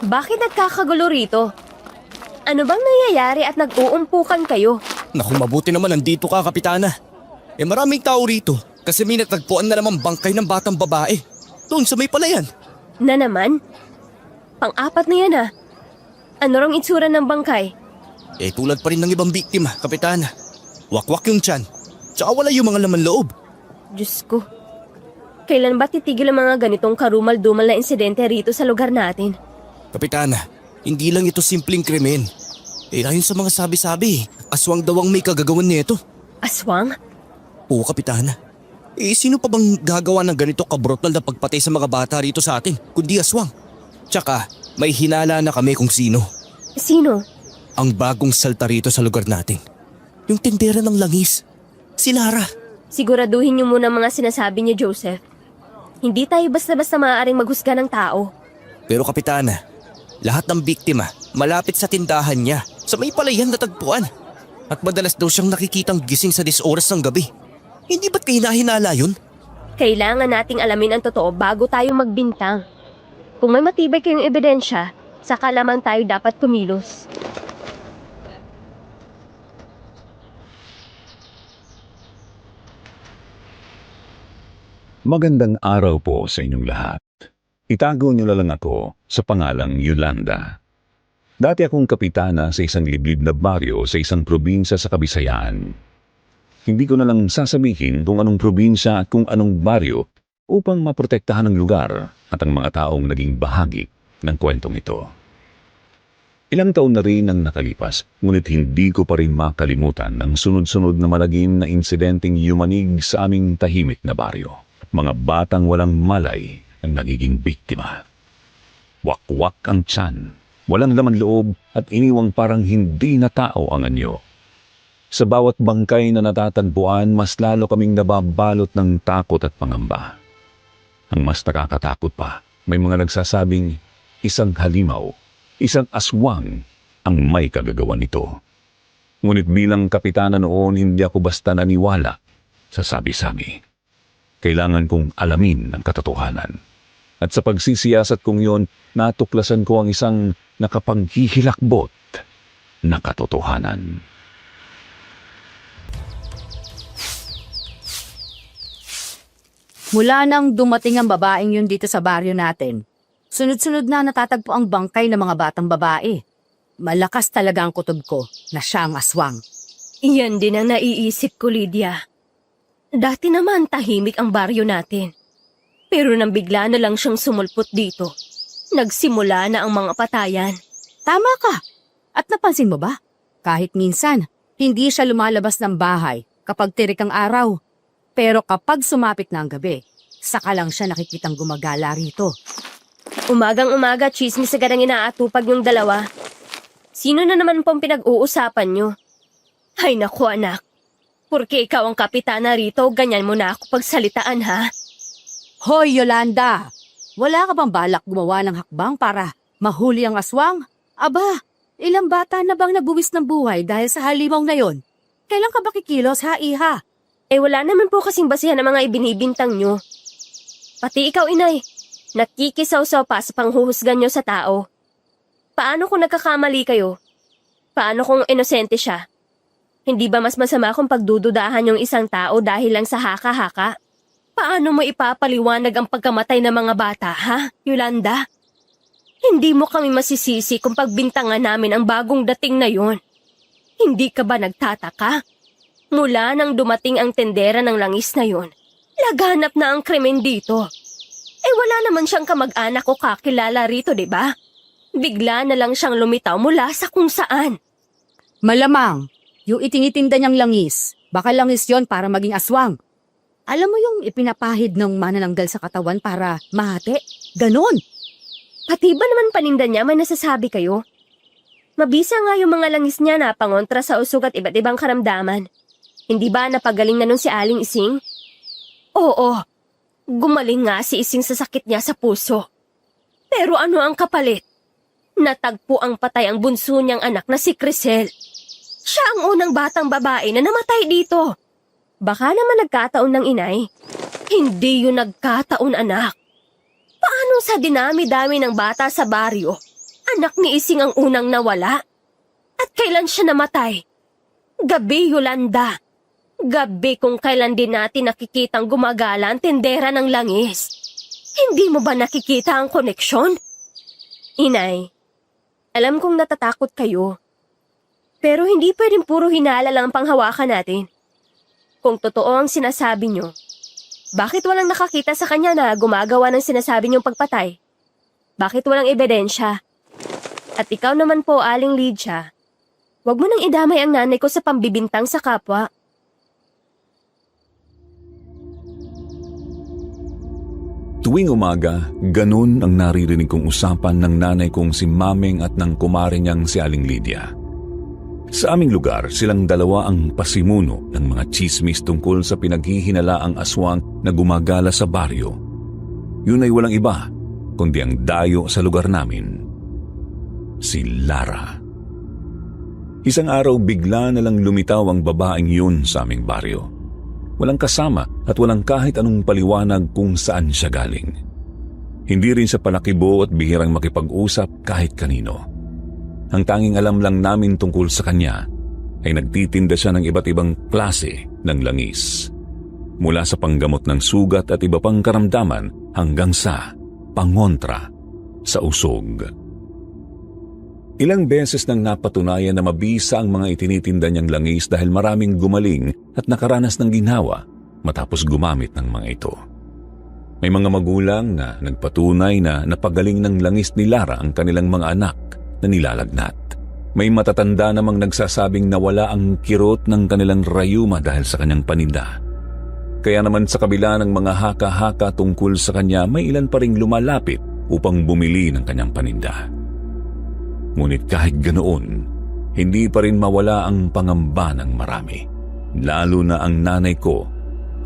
Bakit nagkakagulo rito? Ano bang nangyayari at nag-uumpukan kayo? Naku, mabuti naman nandito ka, Kapitana. Maraming tao rito kasi may natagpuan na naman bangkay ng batang babae. Doon sa may palayan. Na naman? Pang-apat na yan Ano rang itsura ng bangkay? Tulad pa rin ng ibang biktima, Kapitana. Wakwak yung tiyan, tsaka wala yung mga laman loob. Diyos ko. Kailan ba titigil ang mga ganitong karumal-dumal na insidente rito sa lugar natin? Kapitana, hindi lang ito simpleng krimen. Ayon sa mga sabi-sabi, aswang daw ang may kagagawan nito. Aswang? Oo, Kapitana. Sino pa bang gagawa ng ganito kabrutal na pagpatay sa mga bata rito sa atin, kundi aswang? Tsaka, may hinala na kami kung sino. Sino? Ang bagong salta rito sa lugar natin. Yung tindera ng langis. Si Lara. Siguraduhin niyo muna mga sinasabi niyo, Joseph. Hindi tayo basta-basta maaaring maghusga ng tao. Pero Kapitana, lahat ng biktima malapit sa tindahan niya sa may palayan na tagpuan. At madalas daw siyang nakikitang gising sa 10 oras ng gabi. Hindi ba't kahinahinala yun? Kailangan nating alamin ang totoo bago tayo magbintang. Kung may matibay kayong ebidensya, saka lamang tayo dapat kumilos. Magandang araw po sa inyong lahat. Itago niyo na lang ako sa pangalang Yolanda. Dati akong kapitana sa isang liblib na baryo sa isang probinsya sa Kabisayaan. Hindi ko na lang sasabihin kung anong probinsya at kung anong baryo upang maprotektahan ang lugar at ang mga taong naging bahagi ng kwentong ito. Ilang taon na rin ang nakalipas, ngunit hindi ko pa rin makalimutan ang sunod-sunod na malagim na insidenteng yumanig sa aming tahimik na baryo. Mga batang walang malay ang nagiging biktima. Wakwak ang tiyan, walang laman loob at iniwang parang hindi na tao ang anyo. Sa bawat bangkay na natatagpuan, mas lalo kaming nababalot ng takot at pangamba. Ang mas nakakatakot pa, may mga nagsasabing isang halimaw, isang aswang ang may kagagawa nito. Ngunit bilang kapitana noon, hindi ako basta naniwala sa sabi-sabi. Kailangan kong alamin ang katotohanan. At sa pagsisiyasat kong yon, natuklasan ko ang isang nakapanghihilakbot na katotohanan. Mula nang dumating ang babaeng yun dito sa baryo natin, sunod-sunod na natatagpo ang bangkay ng mga batang babae. Malakas talaga ang kutob ko na siya ang aswang. Iyan din ang naiisip ko, Lydia. Dati naman tahimik ang baryo natin. Pero nang bigla na lang siyang sumulpot dito, nagsimula na ang mga patayan. Tama ka. At napansin mo ba? Kahit minsan, hindi siya lumalabas ng bahay kapag tirik ang araw. Pero kapag sumapit na ang gabi, saka lang siya nakikitang gumagala rito. Umagang-umaga, chismis agad ang inaatupag yung dalawa. Sino na naman pong pinag-uusapan nyo? Ay naku anak, porque ikaw ang kapitana rito, ganyan mo na ako pagsalitaan ha? Hoy Yolanda! Wala ka bang balak gumawa ng hakbang para mahuli ang aswang? Aba, ilang bata na bang nabuwis ng buhay dahil sa halimaw na yon? Kailan ka ba kikilos ha, iha? Wala naman po kasing basihan ng mga ibinibintang nyo. Pati ikaw, inay, nakikisaw-saw pa sa panghuhusgan nyo sa tao. Paano kung nagkakamali kayo? Paano kung inosente siya? Hindi ba mas masama kung pagdududahan yung isang tao dahil lang sa haka-haka? Paano mo ipapaliwanag ang pagkamatay ng mga bata, ha, Yolanda? Hindi mo kami masisisi kung pagbintangan namin ang bagong dating na yon. Hindi ka ba nagtataka? Mula nang dumating ang tendera ng langis na yon, laganap na ang krimen dito. Wala naman siyang kamag-anak o kakilala rito, di ba? Bigla na lang siyang lumitaw mula sa kung saan. Malamang, yung itinitinda niyang langis, baka langis yon para maging aswang. Alam mo yung ipinapahid ng manananggal sa katawan para mahati? Ganon! Pati ba naman paninda niya may nasasabi kayo? Mabisa nga yung mga langis niya na pangontra sa usog at iba't ibang karamdaman. Hindi ba napagaling na nun si Aling Ising? Oo, gumaling nga si Ising sa sakit niya sa puso. Pero ano ang kapalit? Natagpo ang patay ang bunso niyang anak na si Crisel. Siya ang unang batang babae na namatay dito. Baka naman nagkataon ng inay. Hindi yun nagkataon, anak. Paano sa dinami-dami ng bata sa baryo, Anak ni Ising ang unang nawala. At kailan siya namatay? Gabi, Yolanda. Gabi kung kailan din natin nakikitang gumagala ang tindera ng langis. Hindi mo ba nakikita ang koneksyon? Inay, alam kong natatakot kayo. Pero hindi pwedeng puro hinala lang ang panghawakan natin. Kung totoo ang sinasabi nyo, bakit walang nakakita sa kanya na gumagawa ng sinasabi niyong pagpatay? Bakit walang ebidensya? At ikaw naman po, Aling Lydia, huwag mo nang idamay ang nanay ko sa pambibintang sa kapwa. Tuwing umaga, ganun ang naririnig kong usapan ng nanay kong si Mameng at ng kumare niyang si Aling Lydia. Sa aming lugar, silang dalawa ang pasimuno ng mga chismis tungkol sa pinaghihinalaang aswang na gumagala sa baryo. Yun ay walang iba, kundi ang dayo sa lugar namin, si Lara. Isang araw bigla na lang lumitaw ang babaeng yun sa aming baryo. Walang kasama at walang kahit anong paliwanag kung saan siya galing. Hindi rin siya palakibo at bihirang makipag-usap kahit kanino. Ang tanging alam lang namin tungkol sa kanya ay nagtitinda siya ng iba't ibang klase ng langis. Mula sa panggamot ng sugat at iba pang karamdaman hanggang sa pangontra sa usog. Ilang beses nang napatunayan na mabisa ang mga itinitinda niyang langis dahil maraming gumaling at nakaranas ng ginhawa matapos gumamit ng mga ito. May mga magulang na nagpatunay na napagaling ng langis ni Lara ang kanilang mga anak na nilalagnat. May matatanda namang nagsasabing nawala ang kirot ng kanilang rayuma dahil sa kanyang paninda. Kaya naman sa kabila ng mga haka-haka tungkol sa kanya, may ilan pa ring lumalapit upang bumili ng kanyang paninda. Ngunit kahit ganoon, hindi pa rin mawala ang pangamba ng marami, lalo na ang nanay ko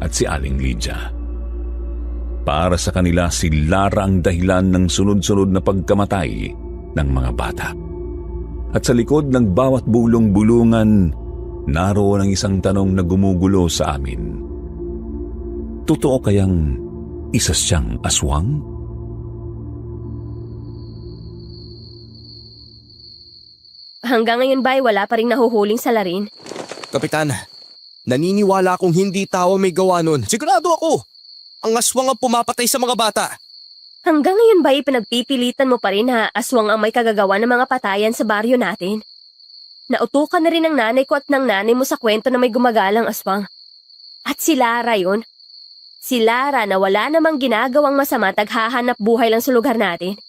at si Aling Lydia. Para sa kanila, si Lara ang dahilan ng sunod-sunod na pagkamatay ng mga bata. At sa likod ng bawat bulong-bulungan, naroon ang isang tanong na gumugulo sa amin. Totoo kayang isa siyang aswang? Hanggang ngayon ba'y wala pa rin nahuhuling salarin? Kapitan, naniniwala akong hindi tao may gawa nun. Sigurado ako. Ang aswang ang pumapatay sa mga bata. Hanggang ngayon ba'y pinagpipilitan mo pa rin na aswang ang may kagagawa ng mga patayan sa baryo natin? Nautukan na rin ng nanay ko at ng nanay mo sa kwento na may gumagalang aswang. At si Lara yun. Si Lara na wala namang ginagawang masama, taghahanap buhay lang sa lugar natin.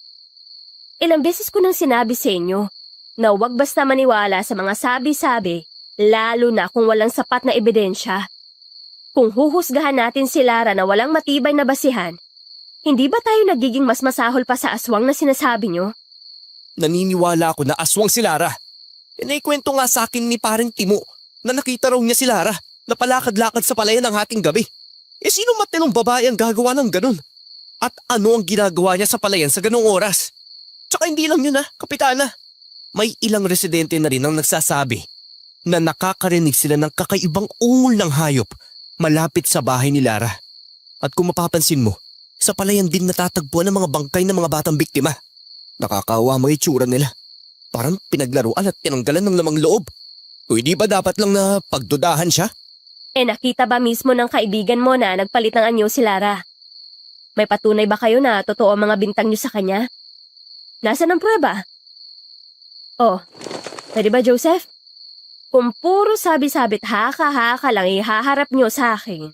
Ilang beses ko nang sinabi sa inyo na huwag basta maniwala sa mga sabi-sabi, lalo na kung walang sapat na ebidensya. Kung huhusgahan natin si Lara na walang matibay na basihan, hindi ba tayo nagiging mas masahol pa sa aswang na sinasabi nyo? Naniniwala ako na aswang si Lara. Naikwento nga sa akin ni parang Timo na nakita raw niya si Lara na palakad-lakad sa palayan ng hating gabi. Sino matinong babae ang gagawa ng ganun? At ano ang ginagawa niya sa palayan sa ganung oras? Tsaka hindi lang yun Kapitana. May ilang residente na rin ang nagsasabi na nakakarinig sila ng kakaibang ungol ng hayop malapit sa bahay ni Lara. At kung mapapansin mo, sa palayan din natatagpuan ng mga bangkay ng mga batang biktima. Nakakaawa mo yung tsura nila. Parang pinaglaruan at tinanggalan ng lamang loob. O hindi ba dapat lang na pagdudahan siya? Nakita ba mismo ng kaibigan mo na nagpalit ng anyo si Lara? May patunay ba kayo na totoo ang mga bintang nyo sa kanya? Nasaan ang prueba? Oh, pwede ba Joseph? Kung puro sabi-sabit haka-haka lang ihaharap nyo sa akin,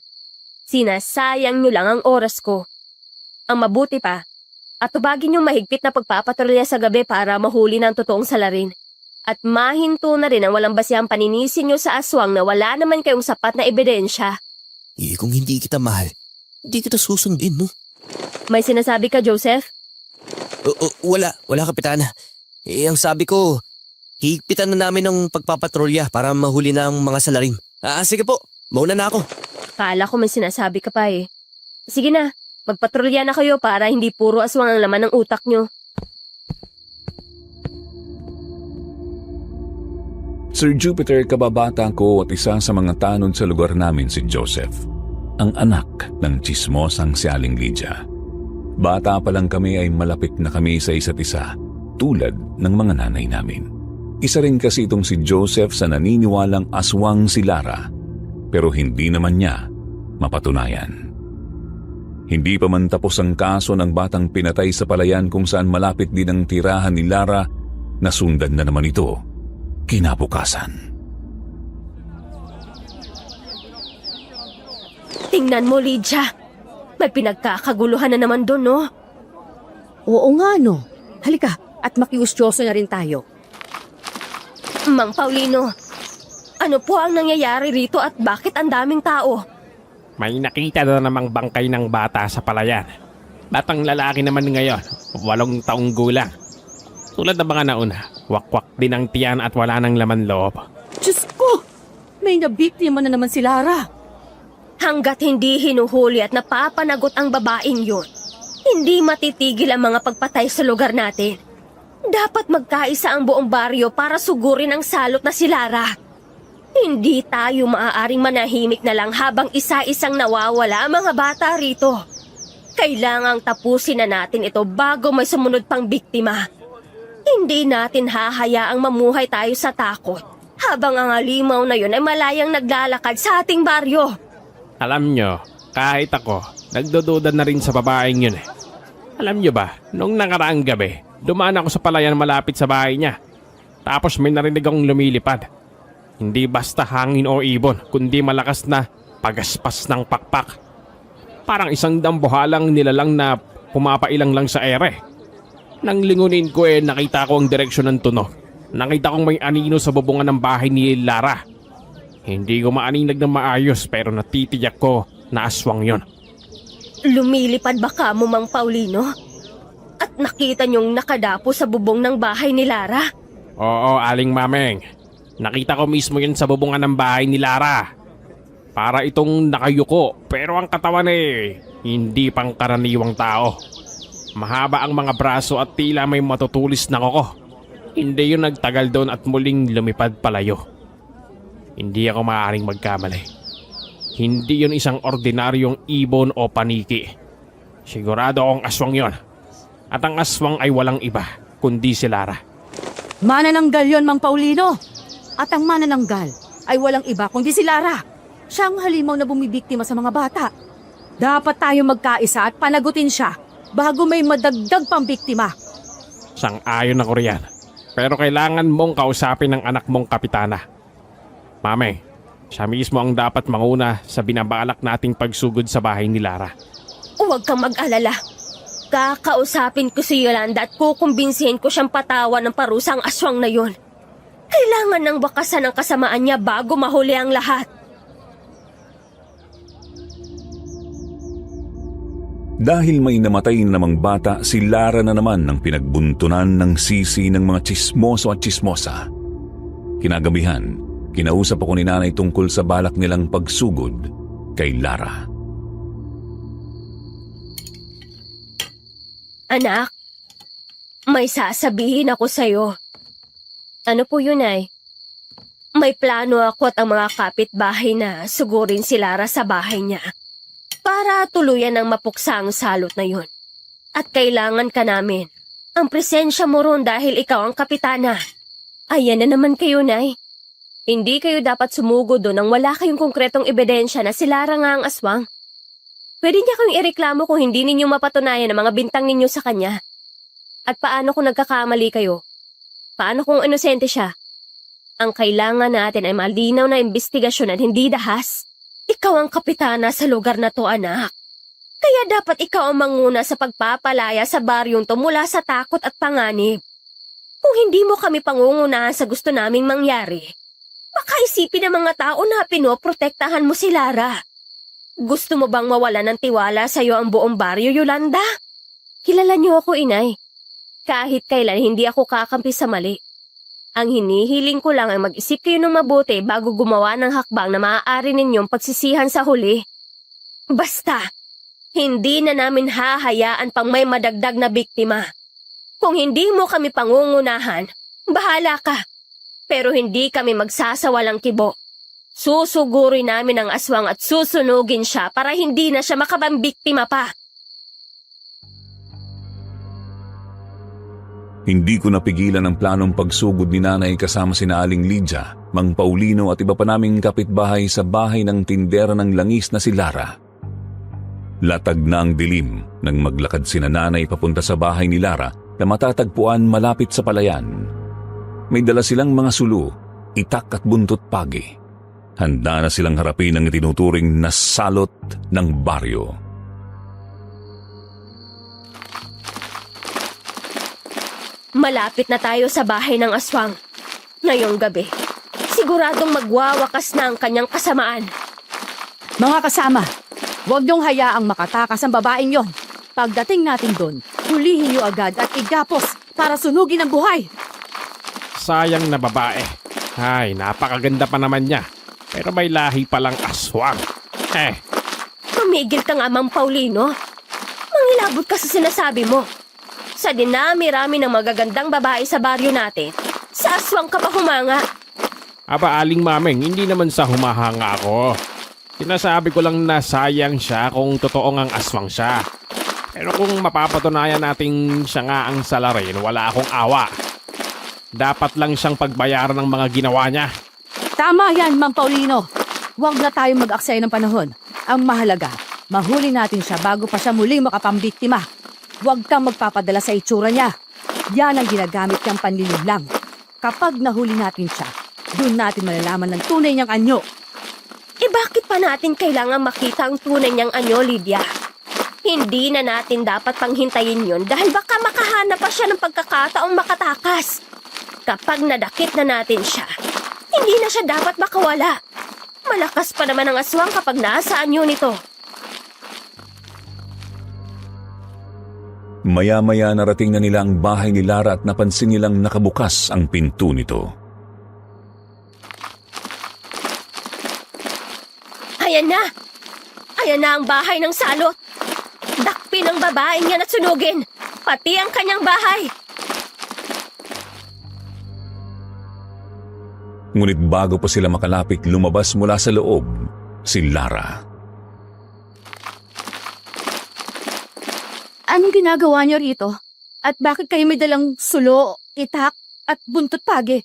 sinasayang nyo lang ang oras ko. Ang mabuti pa, atubagin yung mahigpit na pagpapatrolya sa gabi para mahuli ng totoong salarin. At mahinto na rin ang walang basihang paninisin nyo sa aswang na wala naman kayong sapat na ebidensya. Kung hindi kita mahal, hindi kita susundin, no? May sinasabi ka, Joseph? Wala, Kapitana. Ang sabi ko, higpitan na namin ang pagpapatrolya para mahuli na ang mga salarin. Sige po, mauna na ako. Kala ko may sinasabi ka pa eh. Sige na, magpatrolya na kayo para hindi puro aswang ang laman ng utak nyo. Sir Jupiter, kababata ko at isa sa mga tanod sa lugar namin si Joseph, ang anak ng tsismosang si Aling Lydia. Bata pa lang kami ay malapit na kami sa isa't isa tulad ng mga nanay namin. Isa rin kasi itong si Joseph sa naniniwalang aswang si Lara, pero hindi naman niya mapatunayan. Hindi pa man tapos ang kaso ng batang pinatay sa palayan kung saan malapit din ang tirahan ni Lara, nasundan na naman ito kinabukasan. Tingnan mo, Lydia. May pinagkakaguluhan na naman doon, no? Oo nga no. Halika at makiusyoso na rin tayo. Mang Paulino, ano po ang nangyayari rito at bakit ang daming tao? May nakita na namang bangkay ng bata sa palayan. Batang lalaki naman ngayon, 8 taong gulang. Tulad ng mga nauna, wakwak din ang tiyan at wala nang laman loob. Diyos ko! May nabiktima na naman si Lara. Hanggat hindi hinuhuli at napapanagot ang babaeng yun, hindi matitigil ang mga pagpatay sa lugar natin. Dapat magkaisa ang buong baryo para sugurin ang salot na si Lara. Hindi tayo maaaring manahimik na lang habang isa-isang nawawala ang mga bata rito. Kailangang tapusin na natin ito bago may sumunod pang biktima. Hindi natin hahayaang mamuhay tayo sa takot habang ang alimaw na yun ay malayang naglalakad sa ating baryo. Alam nyo, kahit ako, nagdududa na rin sa babaeng yun eh. Alam nyo ba, nung nakaraang gabi, dumaan ako sa palayan malapit sa bahay niya. Tapos may narinig akong lumilipad. Hindi basta hangin o ibon, kundi malakas na pagaspas ng pakpak. Parang isang dambuhalang nilalang na pumapailang lang sa ere. Nang lingunin ko nakita ko ang direksyon ng tunog. Nakita kong may anino sa bubungan ng bahay ni Lara. Hindi ko maaninag ng maayos pero natitiyak ko na aswang yon. Lumilipad ba ka mo, Mang Paulino? At nakita niyong nakadapo sa bubong ng bahay ni Lara? Oo, Aling Mameng. Nakita ko mismo yun sa bubungan ng bahay ni Lara. Para itong nakayuko pero ang katawan hindi pang karaniwang tao. Mahaba ang mga braso at tila may matutulis na koko. Hindi yun nagtagal doon at muling lumipad palayo. Hindi ako maaaring magkamali. Hindi yun isang ordinaryong ibon o paniki. Sigurado akong aswang yon. At ang aswang ay walang iba, kundi si Lara. Manananggal yon, Mang Paulino. At ang manananggal ay walang iba kundi si Lara. Siya ang halimaw na bumibiktima sa mga bata. Dapat tayo magkaisa at panagutin siya bago may madagdag pang biktima. Sang-ayon ako riyan. Pero kailangan mong kausapin ang anak mong kapitana. Mame, siya mismo ang dapat manguna sa binabalak nating pagsugod sa bahay ni Lara. Huwag kang mag-alala. Kakausapin ko si Yolanda at kukumbinsihin ko siyang patawan ng parusang aswang na yon. Kailangan ng wakasan ang kasamaan niya bago mahuli ang lahat. Dahil may namatay namang bata, si Lara na naman ang pinagbuntunan ng sisi ng mga tsismoso at tsismosa. Kinagabihan, kinausap ako ni nanay tungkol sa balak nilang pagsugod kay Lara. Anak, may sasabihin ako sa'yo. Ano po yun ay? May plano ako at ang mga kapitbahay na sugurin si Lara sa bahay niya para tuluyan ng mapuksa ang salot na yun. At kailangan ka namin. Ang presensya mo ron dahil ikaw ang kapitana. Ayan na naman kayo, Nay. Hindi kayo dapat sumugod doon nang wala kayong konkretong ebidensya na si Lara nga ang aswang. Pwede niya kayong ireklamo kung hindi ninyo mapatunayan ang mga bintang ninyo sa kanya. At paano kung nagkakamali kayo? Paano kung inosente siya? Ang kailangan natin ay malinaw na investigasyon at hindi dahas. Ikaw ang kapitana sa lugar na to, anak. Kaya dapat ikaw ang manguna sa pagpapalaya sa baryong to mula sa takot at panganib. Kung hindi mo kami pangungunahan sa gusto naming mangyari, baka isipin ng mga tao na pinoprotektahan mo si Lara. Gusto mo bang mawala ng tiwala sa'yo ang buong baryo, Yolanda? Kilala niyo ako, inay. Kahit kailan hindi ako kakampi sa mali. Ang hinihiling ko lang ay mag-isip kayo ng mabuti bago gumawa ng hakbang na maaari ninyong pagsisihan sa huli. Basta, hindi na namin hahayaan pang may madagdag na biktima. Kung hindi mo kami pangungunahan, bahala ka. Pero hindi kami magsasawalang kibo. Susugurin namin ang aswang at susunugin siya para hindi na siya makabambiktima pa. Hindi ko napigilan ang planong pagsugod ni nanay kasama sina Aling Lydia, Mang Paulino at iba pa naming kapitbahay sa bahay ng tindera ng langis na si Lara. Latag na ang dilim nang maglakad sina nanay papunta sa bahay ni Lara na matatagpuan malapit sa palayan. May dala silang mga sulu, itak at buntot pagi. Handa na silang harapin ang tinuturing na salot ng baryo. Malapit na tayo sa bahay ng aswang. Ngayong gabi, siguradong magwawakas na ang kanyang kasamaan. Mga kasama, huwag niyong hayaang makatakas ang babaeng yon. Pagdating natin doon, hulihin niyo agad at igapos para sunugin ang buhay. Sayang na babae. Ay, napakaganda pa naman niya. Pero may lahi palang aswang. Tumigil ka nga, Mang Paulino. Mangilabot ka sa sinasabi mo. Sa dinami-rami ng magagandang babae sa baryo natin, sa aswang ka pa humanga. Aba, Aling Mameng, hindi naman sa humahanga ako. Sinasabi ko lang na sayang siya kung totoong ang aswang siya. Pero kung mapapatunayan nating siya nga ang salarin, wala akong awa. Dapat lang siyang pagbayaran ng mga ginawa niya. Tama yan, Mang Paulino. Huwag na tayong mag-aksaya ng panahon. Ang mahalaga, mahuli natin siya bago pa siya muling makapambiktima. Huwag kang magpapadala sa itsura niya. Yan ang ginagamit niyang panlilinlang. Kapag nahuli natin siya, doon natin malalaman ng tunay niyang anyo. Bakit pa natin kailangan makita ang tunay niyang anyo, Lydia? Hindi na natin dapat panghintayin yun dahil baka makahanap pa siya ng pagkakataong makatakas. Kapag nadakit na natin siya, hindi na siya dapat makawala. Malakas pa naman ang aswang kapag nasa anyo nito. Maya-maya narating na nila ang bahay ni Lara at napansin nilang nakabukas ang pinto nito. Ayan na! Ayan na ang bahay ng salot! Dakpin ang babaeng yan at sunugin! Pati ang kanyang bahay! Ngunit bago pa sila makalapit, lumabas mula sa loob si Lara. Anong ginagawa niyo rito? At bakit kayo may dalang sulo, itak, at buntot pagi?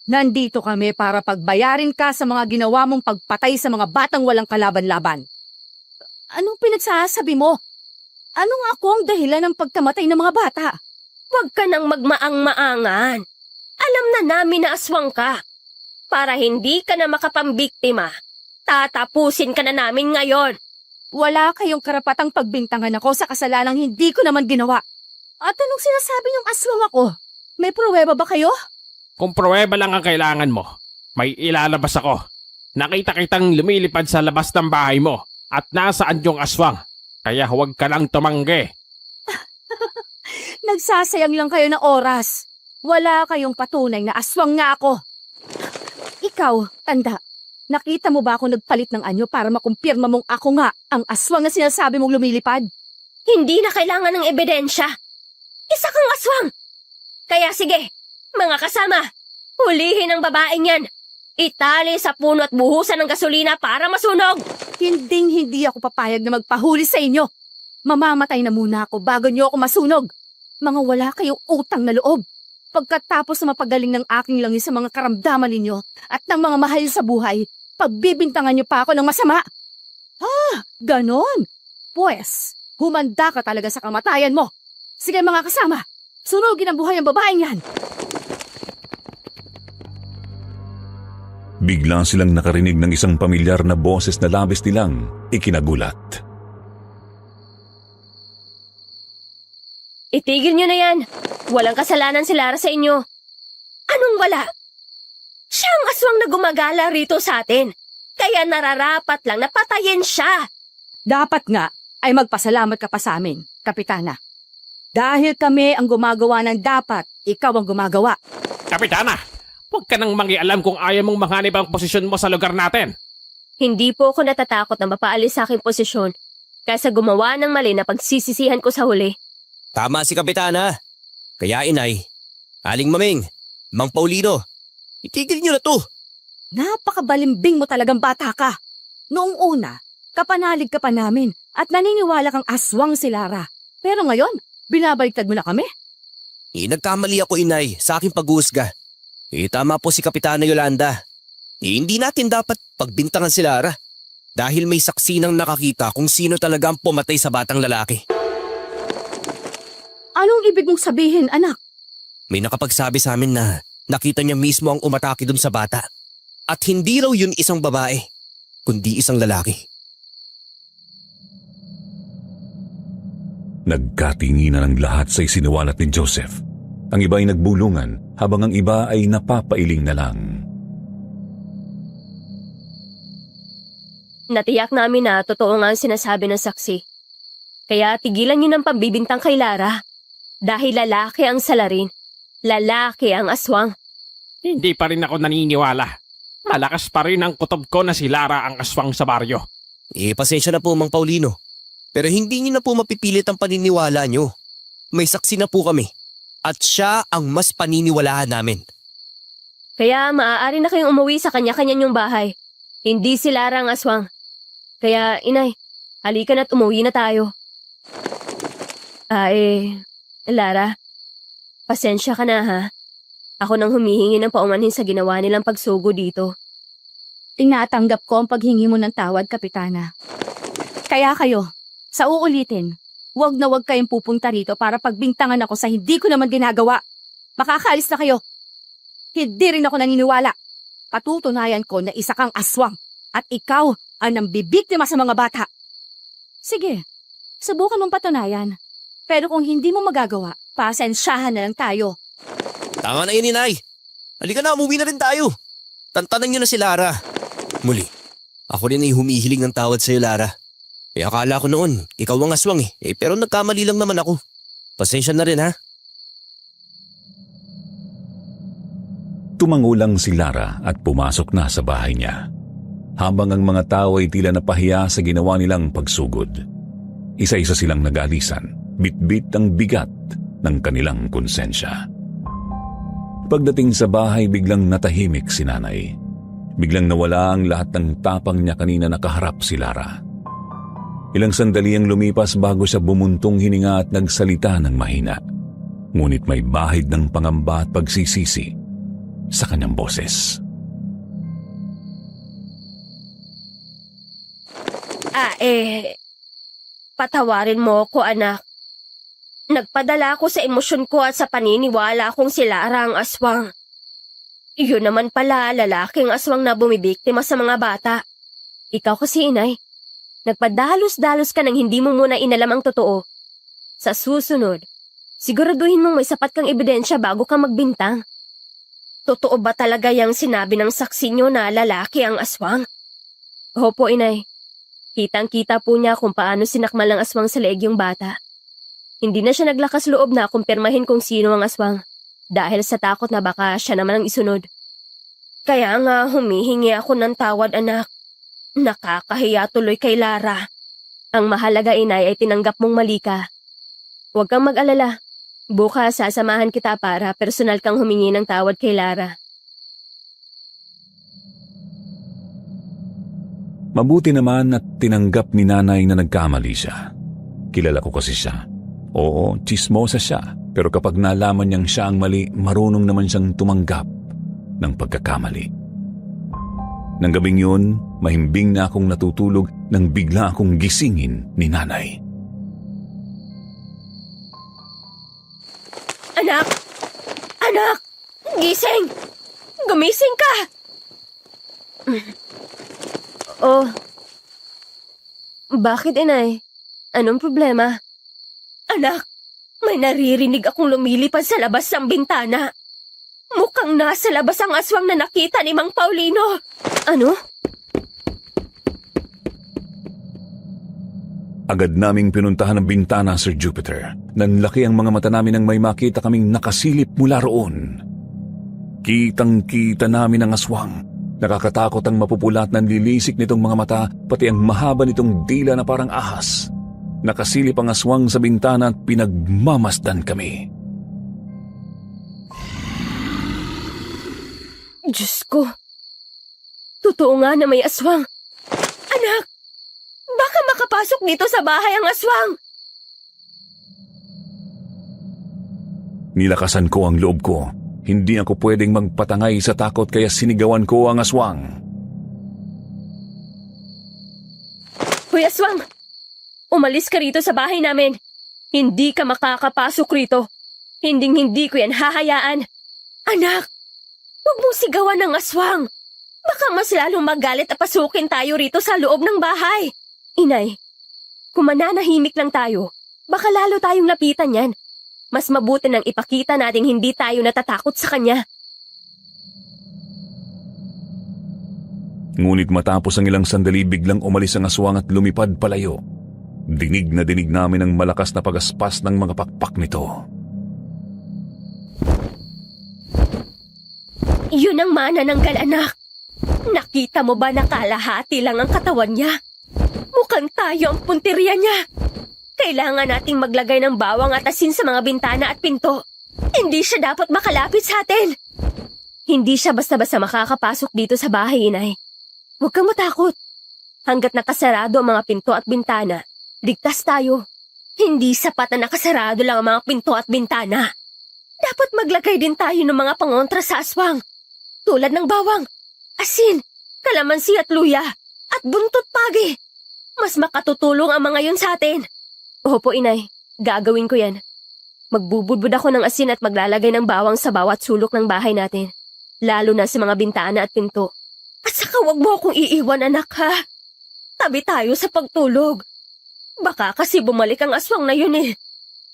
Nandito kami para pagbayarin ka sa mga ginawa mong pagpatay sa mga batang walang kalaban-laban. Anong pinagsasabi mo? Anong ako ang dahilan ng pagkamatay ng mga bata? Huwag ka nang magmaang-maangan. Alam na namin na aswang ka. Para hindi ka na makapambiktima, tatapusin ka na namin ngayon. Wala kayong karapatang pagbintangan ako sa kasalanang hindi ko naman ginawa. At anong sinasabi niyong aswang ako? May pruweba ba kayo? Kung pruweba lang ang kailangan mo, may ilalabas ako. Nakita kitang lumilipad sa labas ng bahay mo at nasaan yung aswang. Kaya huwag ka lang tumanggi. Nagsasayang lang kayo ng oras. Wala kayong patunay na aswang nga ako. Ikaw, tanda, nakita mo ba ako nagpalit ng anyo para makumpirma mong ako nga ang aswang na sinasabi mong lumilipad? Hindi na kailangan ng ebidensya. Isa kang aswang. Kaya sige, mga kasama, hulihin ang babaeng yan. Itali sa puno at buhusan ng gasolina para masunog. Hindi ako papayag na magpahuli sa inyo. Mamamatay na muna ako bago niyo ako masunog. Mga wala kayong utang na loob. Pagkatapos na mapagaling ng aking langis sa mga karamdaman ninyo at ng mga mahal sa buhay, pagbibintangan niyo pa ako ng masama. Ganon. Pues, humanda ka talaga sa kamatayan mo. Sige mga kasama, sunugin ang buhay ng babaeng yan. Bigla silang nakarinig ng isang pamilyar na boses na labis nilang ikinagulat. Itigil nyo na yan. Walang kasalanan si Lara sa inyo. Anong wala? Siya ang aswang na gumagala rito sa atin. Kaya nararapat lang na patayin siya. Dapat nga ay magpasalamat ka pa sa amin, Kapitana. Dahil kami ang gumagawa ng dapat, ikaw ang gumagawa. Kapitana, huwag ka nang mangialam kung ayaw mong manghanip ang posisyon mo sa lugar natin. Hindi po ako natatakot na mapaalis sa aking posisyon kaysa gumawa ng mali na pagsisisihan ko sa huli. Tama si Kapitana. Kaya inay, Aling Maming, Mang Paulino, itigil niyo na to. Napakabalimbing mo talagang bata ka. Noong una, kapanalig ka pa namin at naniniwala kang aswang si Lara. Pero ngayon, binabaliktad mo na kami? Nagkamali ako, inay, sa aking pag-uusga. Tama po si Kapitana Yolanda. Hindi natin dapat pagbintangan si Lara. Dahil may saksi nang nakakita kung sino talaga ang pumatay sa batang lalaki. Anong ibig mong sabihin, anak? May nakapagsabi sa amin na nakita niya mismo ang umatake dun sa bata. At hindi raw yun isang babae, kundi isang lalaki. Nagkatinginan ang lahat sa isiniwalat ni Joseph. Ang iba ay nagbulungan habang ang iba ay napapailing na lang. Natiyak namin na totoo nga ang sinasabi ng saksi. Kaya tigilan niyo ng pambibintang kay Lara. Dahil lalaki ang salarin. Lalaki ang aswang. Hindi pa rin ako naniniwala. Malakas pa rin ang kutob ko na si Lara ang aswang sa baryo. Pasensya na po, Mang Paulino. Pero hindi niyo na po mapipilit ang paniniwala niyo. May saksi na po kami. At siya ang mas paniniwalaan namin. Kaya maaari na kayong umuwi sa kanya-kanya niyong bahay. Hindi si Lara ang aswang. Kaya, inay, halika na't umuwi na tayo. Lara, pasensya ka na ha. Ako nang humihingi ng paumanhin sa ginawa nilang pagsugo dito. Tinatanggap ko ang paghingi mo ng tawad, Kapitana. Kaya kayo, sa uulitin, huwag na huwag kayong pupunta rito para pagbintangan ako sa hindi ko naman ginagawa. Makakaalis na kayo. Hindi rin ako naniniwala. Patutunayan ko na isa kang aswang at ikaw ang nambibiktima sa mga bata. Sige, subukan mong patunayan. Pero kung hindi mo magagawa, pasensyahan na lang tayo. Tama na yun, inay. Halika na, umuwi na rin tayo. Tantanan niyo na si Lara. Muli, ako rin ay humihiling ng tawad sa'yo, Lara. Akala ko noon, ikaw ang aswang pero nagkamali lang naman ako. Pasensya na rin ha. Tumangulang si Lara at pumasok na sa bahay niya. Habang ang mga tao ay tila napahiya sa ginawa nilang pagsugod. Isa-isa silang nag-aalisan, bit-bit ang bigat ng kanilang konsensya. Pagdating sa bahay, biglang natahimik si nanay. Biglang nawala ang lahat ng tapang niya kanina nakaharap si Lara. Ilang sandali ang lumipas bago siya bumuntong hininga at nagsalita ng mahina. Ngunit may bahid ng pangamba at pagsisisi sa kanyang boses. Patawarin mo ko, anak. Nagpadala ako sa emosyon ko at sa paniniwala kong si Lara ang aswang. Yun naman pala, lalaking aswang na bumibiktima sa mga bata. Ikaw kasi, inay. Nagpadalos-dalos ka nang hindi mo muna inalam ang totoo. Sa susunod, siguraduhin mong may sapat kang ebidensya bago ka magbintang. Totoo ba talaga yung sinabi ng saksi nyo na lalaki ang aswang? Opo, inay. Kitang-kita po niya kung paano sinakmal ng aswang sa leeg yung bata. Hindi na siya naglakas loob na kumpirmahin kung sino ang aswang dahil sa takot na baka siya naman ang isunod. Kaya nga humihingi ako ng tawad, anak. Nakakahiya tuloy kay Lara. Ang mahalaga, inay, ay tinanggap mong mali ka. Huwag kang mag-alala. Bukas sasamahan kita para personal kang humingi ng tawad kay Lara. Mabuti naman at tinanggap ni nanay na nagkamali siya. Kilala ko kasi siya. Oo, tsismosa siya. Pero kapag nalaman niyang siya ang mali, marunong naman siyang tumanggap ng pagkakamali. Nang gabing yun, mahimbing na akong natutulog nang bigla akong gisingin ni nanay. Anak! Anak! Gising! Gumising ka! Oh. Bakit, inay? Anong problema? Anak, may naririnig akong lumilipad sa labas ng bintana. Mukhang nasa labas ang aswang na nakita ni Mang Paulino. Ano? Agad naming pinuntahan ang bintana, Sir Jupiter. Nanlaki ang mga mata namin nang may makita kaming nakasilip mula roon. Kitang-kita namin ang aswang. Nakakatakot ang mapupulat na nilisik nitong mga mata, pati ang mahaba nitong dila na parang ahas. Nakasilip ang aswang sa bintana at pinagmamasdan kami. Diyos ko. Totoo nga na may aswang. Anak, baka makapasok dito sa bahay ang aswang. Nilakasan ko ang loob ko. Hindi ako pwedeng magpatangay sa takot kaya sinigawan ko ang aswang. Hoy aswang! Umalis ka rito sa bahay namin. Hindi ka makakapasok rito. Hinding-hindi ko yan hahayaan. Anak, huwag mong sigawan ng aswang. Baka mas lalong magalit at pasukin tayo rito sa loob ng bahay. Inay, kung mananahimik lang tayo, baka lalo tayong lapitan yan. Mas mabuti nang ipakita nating hindi tayo natatakot sa kanya. Ngunit matapos ang ilang sandali biglang umalis ang aswang at lumipad palayo. Dinig na dinig namin ang malakas na pagaspas ng mga pakpak nito. Yun ang manananggal, anak. Nakita mo ba na kalahati lang ang katawan niya? Mukhang tayo ang punteriya niya. Kailangan nating maglagay ng bawang at asin sa mga bintana at pinto. Hindi siya dapat makalapit sa atin. Hindi siya basta-basta makakapasok dito sa bahay, inay. Huwag kang matakot. Hanggat nakasarado ang mga pinto at bintana, ligtas tayo. Hindi sapat na nakasarado lang ang mga pinto at bintana. Dapat maglagay din tayo ng mga pangontra sa aswang. Tulad ng bawang, asin, kalamansi at luya, at buntot pagi. Mas makatutulong ang mga yun sa atin. Opo, inay. Gagawin ko yan. Magbubudbud ako ng asin at maglalagay ng bawang sa bawat sulok ng bahay natin. Lalo na sa mga bintana at pinto. At saka wag mo akong iiwan, anak, ha? Tabi tayo sa pagtulog. Baka kasi bumalik ang aswang na yun eh.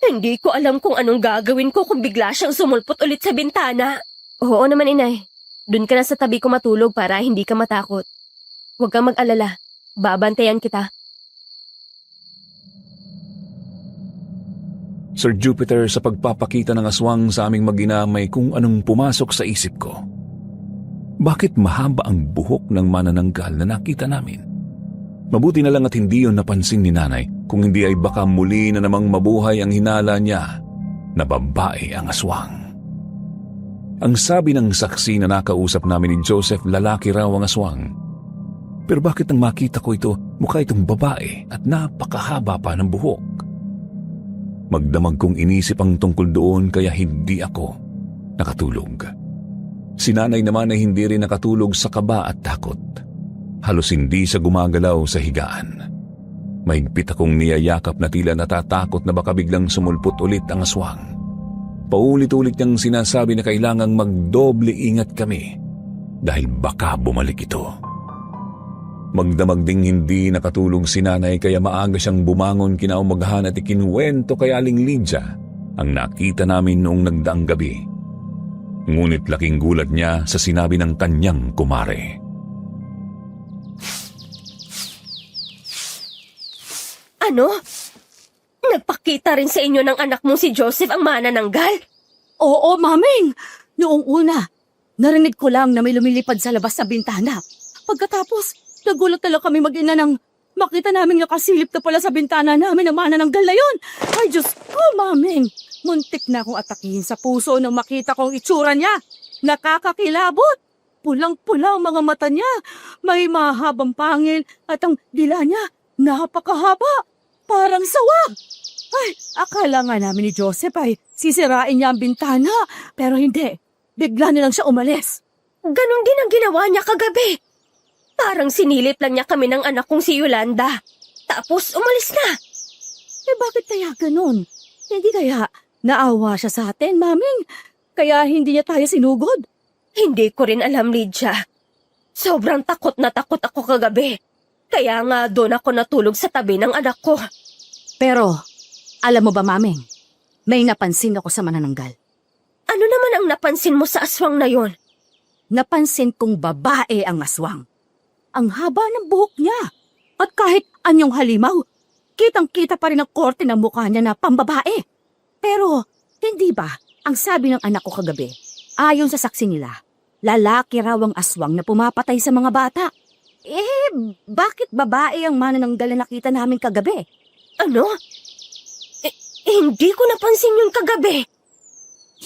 Hindi ko alam kung anong gagawin ko kung bigla siyang sumulpot ulit sa bintana. Oo naman, inay. Doon ka na sa tabi ko matulog para hindi ka matakot. Huwag kang mag-alala. Babantayan kita. Sir Jupiter, sa pagpapakita ng aswang sa aming mag-ina may kung anong pumasok sa isip ko. Bakit mahaba ang buhok ng manananggal na nakita namin? Mabuti na lang at hindi yun napansin ni nanay, kung hindi ay baka muli na namang mabuhay ang hinala niya na babae ang aswang. Ang sabi ng saksi na nakausap namin ni Joseph, lalaki raw ang aswang. Pero bakit nang makita ko ito, mukha itong babae at napakahaba pa ng buhok? Magdamag kong inisip ang tungkol doon kaya hindi ako nakatulog. Si nanay naman ay hindi rin nakatulog sa kaba at takot. Halos hindi siya gumagalaw sa higaan. Mahigpit akong niyayakap na tila natatakot na baka biglang sumulpot ulit ang aswang. Paulit-ulit niyang sinasabi na kailangang magdoble ingat kami dahil baka bumalik ito. Magdamag ding hindi nakatulog si nanay kaya maaga siyang bumangon kinaumagahan at ikinuwento kay Aling Lydia ang nakita namin noong nagdaang gabi. Ngunit laking gulat niya sa sinabi ng kanyang kumare. Ano? Nagpakita rin sa inyo ng anak mong si Joseph ang manananggal? Oo, maming. Noong una, narinig ko lang na may lumilipad sa labas sa bintana. Pagkatapos, nagulat na lang kami mag-ina nang makita namin nakasilip na pala sa bintana namin ang manananggal na yun. Ay, Diyos ko, maming. Muntik na akong atakihin sa puso nang makita kong itsura niya. Nakakakilabot. Pulang-pula ang mga mata niya. May mahabang pangil at ang dila niya napakahaba. Parang sawa. Ay, akala nga namin ni Joseph ay sisirain niya ang bintana. Pero hindi. Bigla nilang siya umalis. Ganon din ang ginawa niya kagabi. Parang sinilip lang niya kami ng anak kong si Yolanda. Tapos umalis na. Eh bakit kaya ganun? Hindi kaya naawa siya sa atin, maming? Kaya hindi niya tayo sinugod? Hindi ko rin alam, Lydia. Sobrang takot na takot ako kagabi. Kaya nga doon ako natulog sa tabi ng anak ko. Pero, alam mo ba, maming? May napansin ako sa manananggal. Ano naman ang napansin mo sa aswang na yon? Napansin kong babae ang aswang. Ang haba ng buhok niya. At kahit anyong halimaw, kitang-kita pa rin ang korte ng mukha niya na pambabae. Pero, hindi ba, ang sabi ng anak ko kagabi, ayon sa saksi nila, lalaki raw ang aswang na pumapatay sa mga bata. Eh, bakit babae ang manananggal na nakita namin kagabi? Ano? Hindi ko napansin yun kagabi.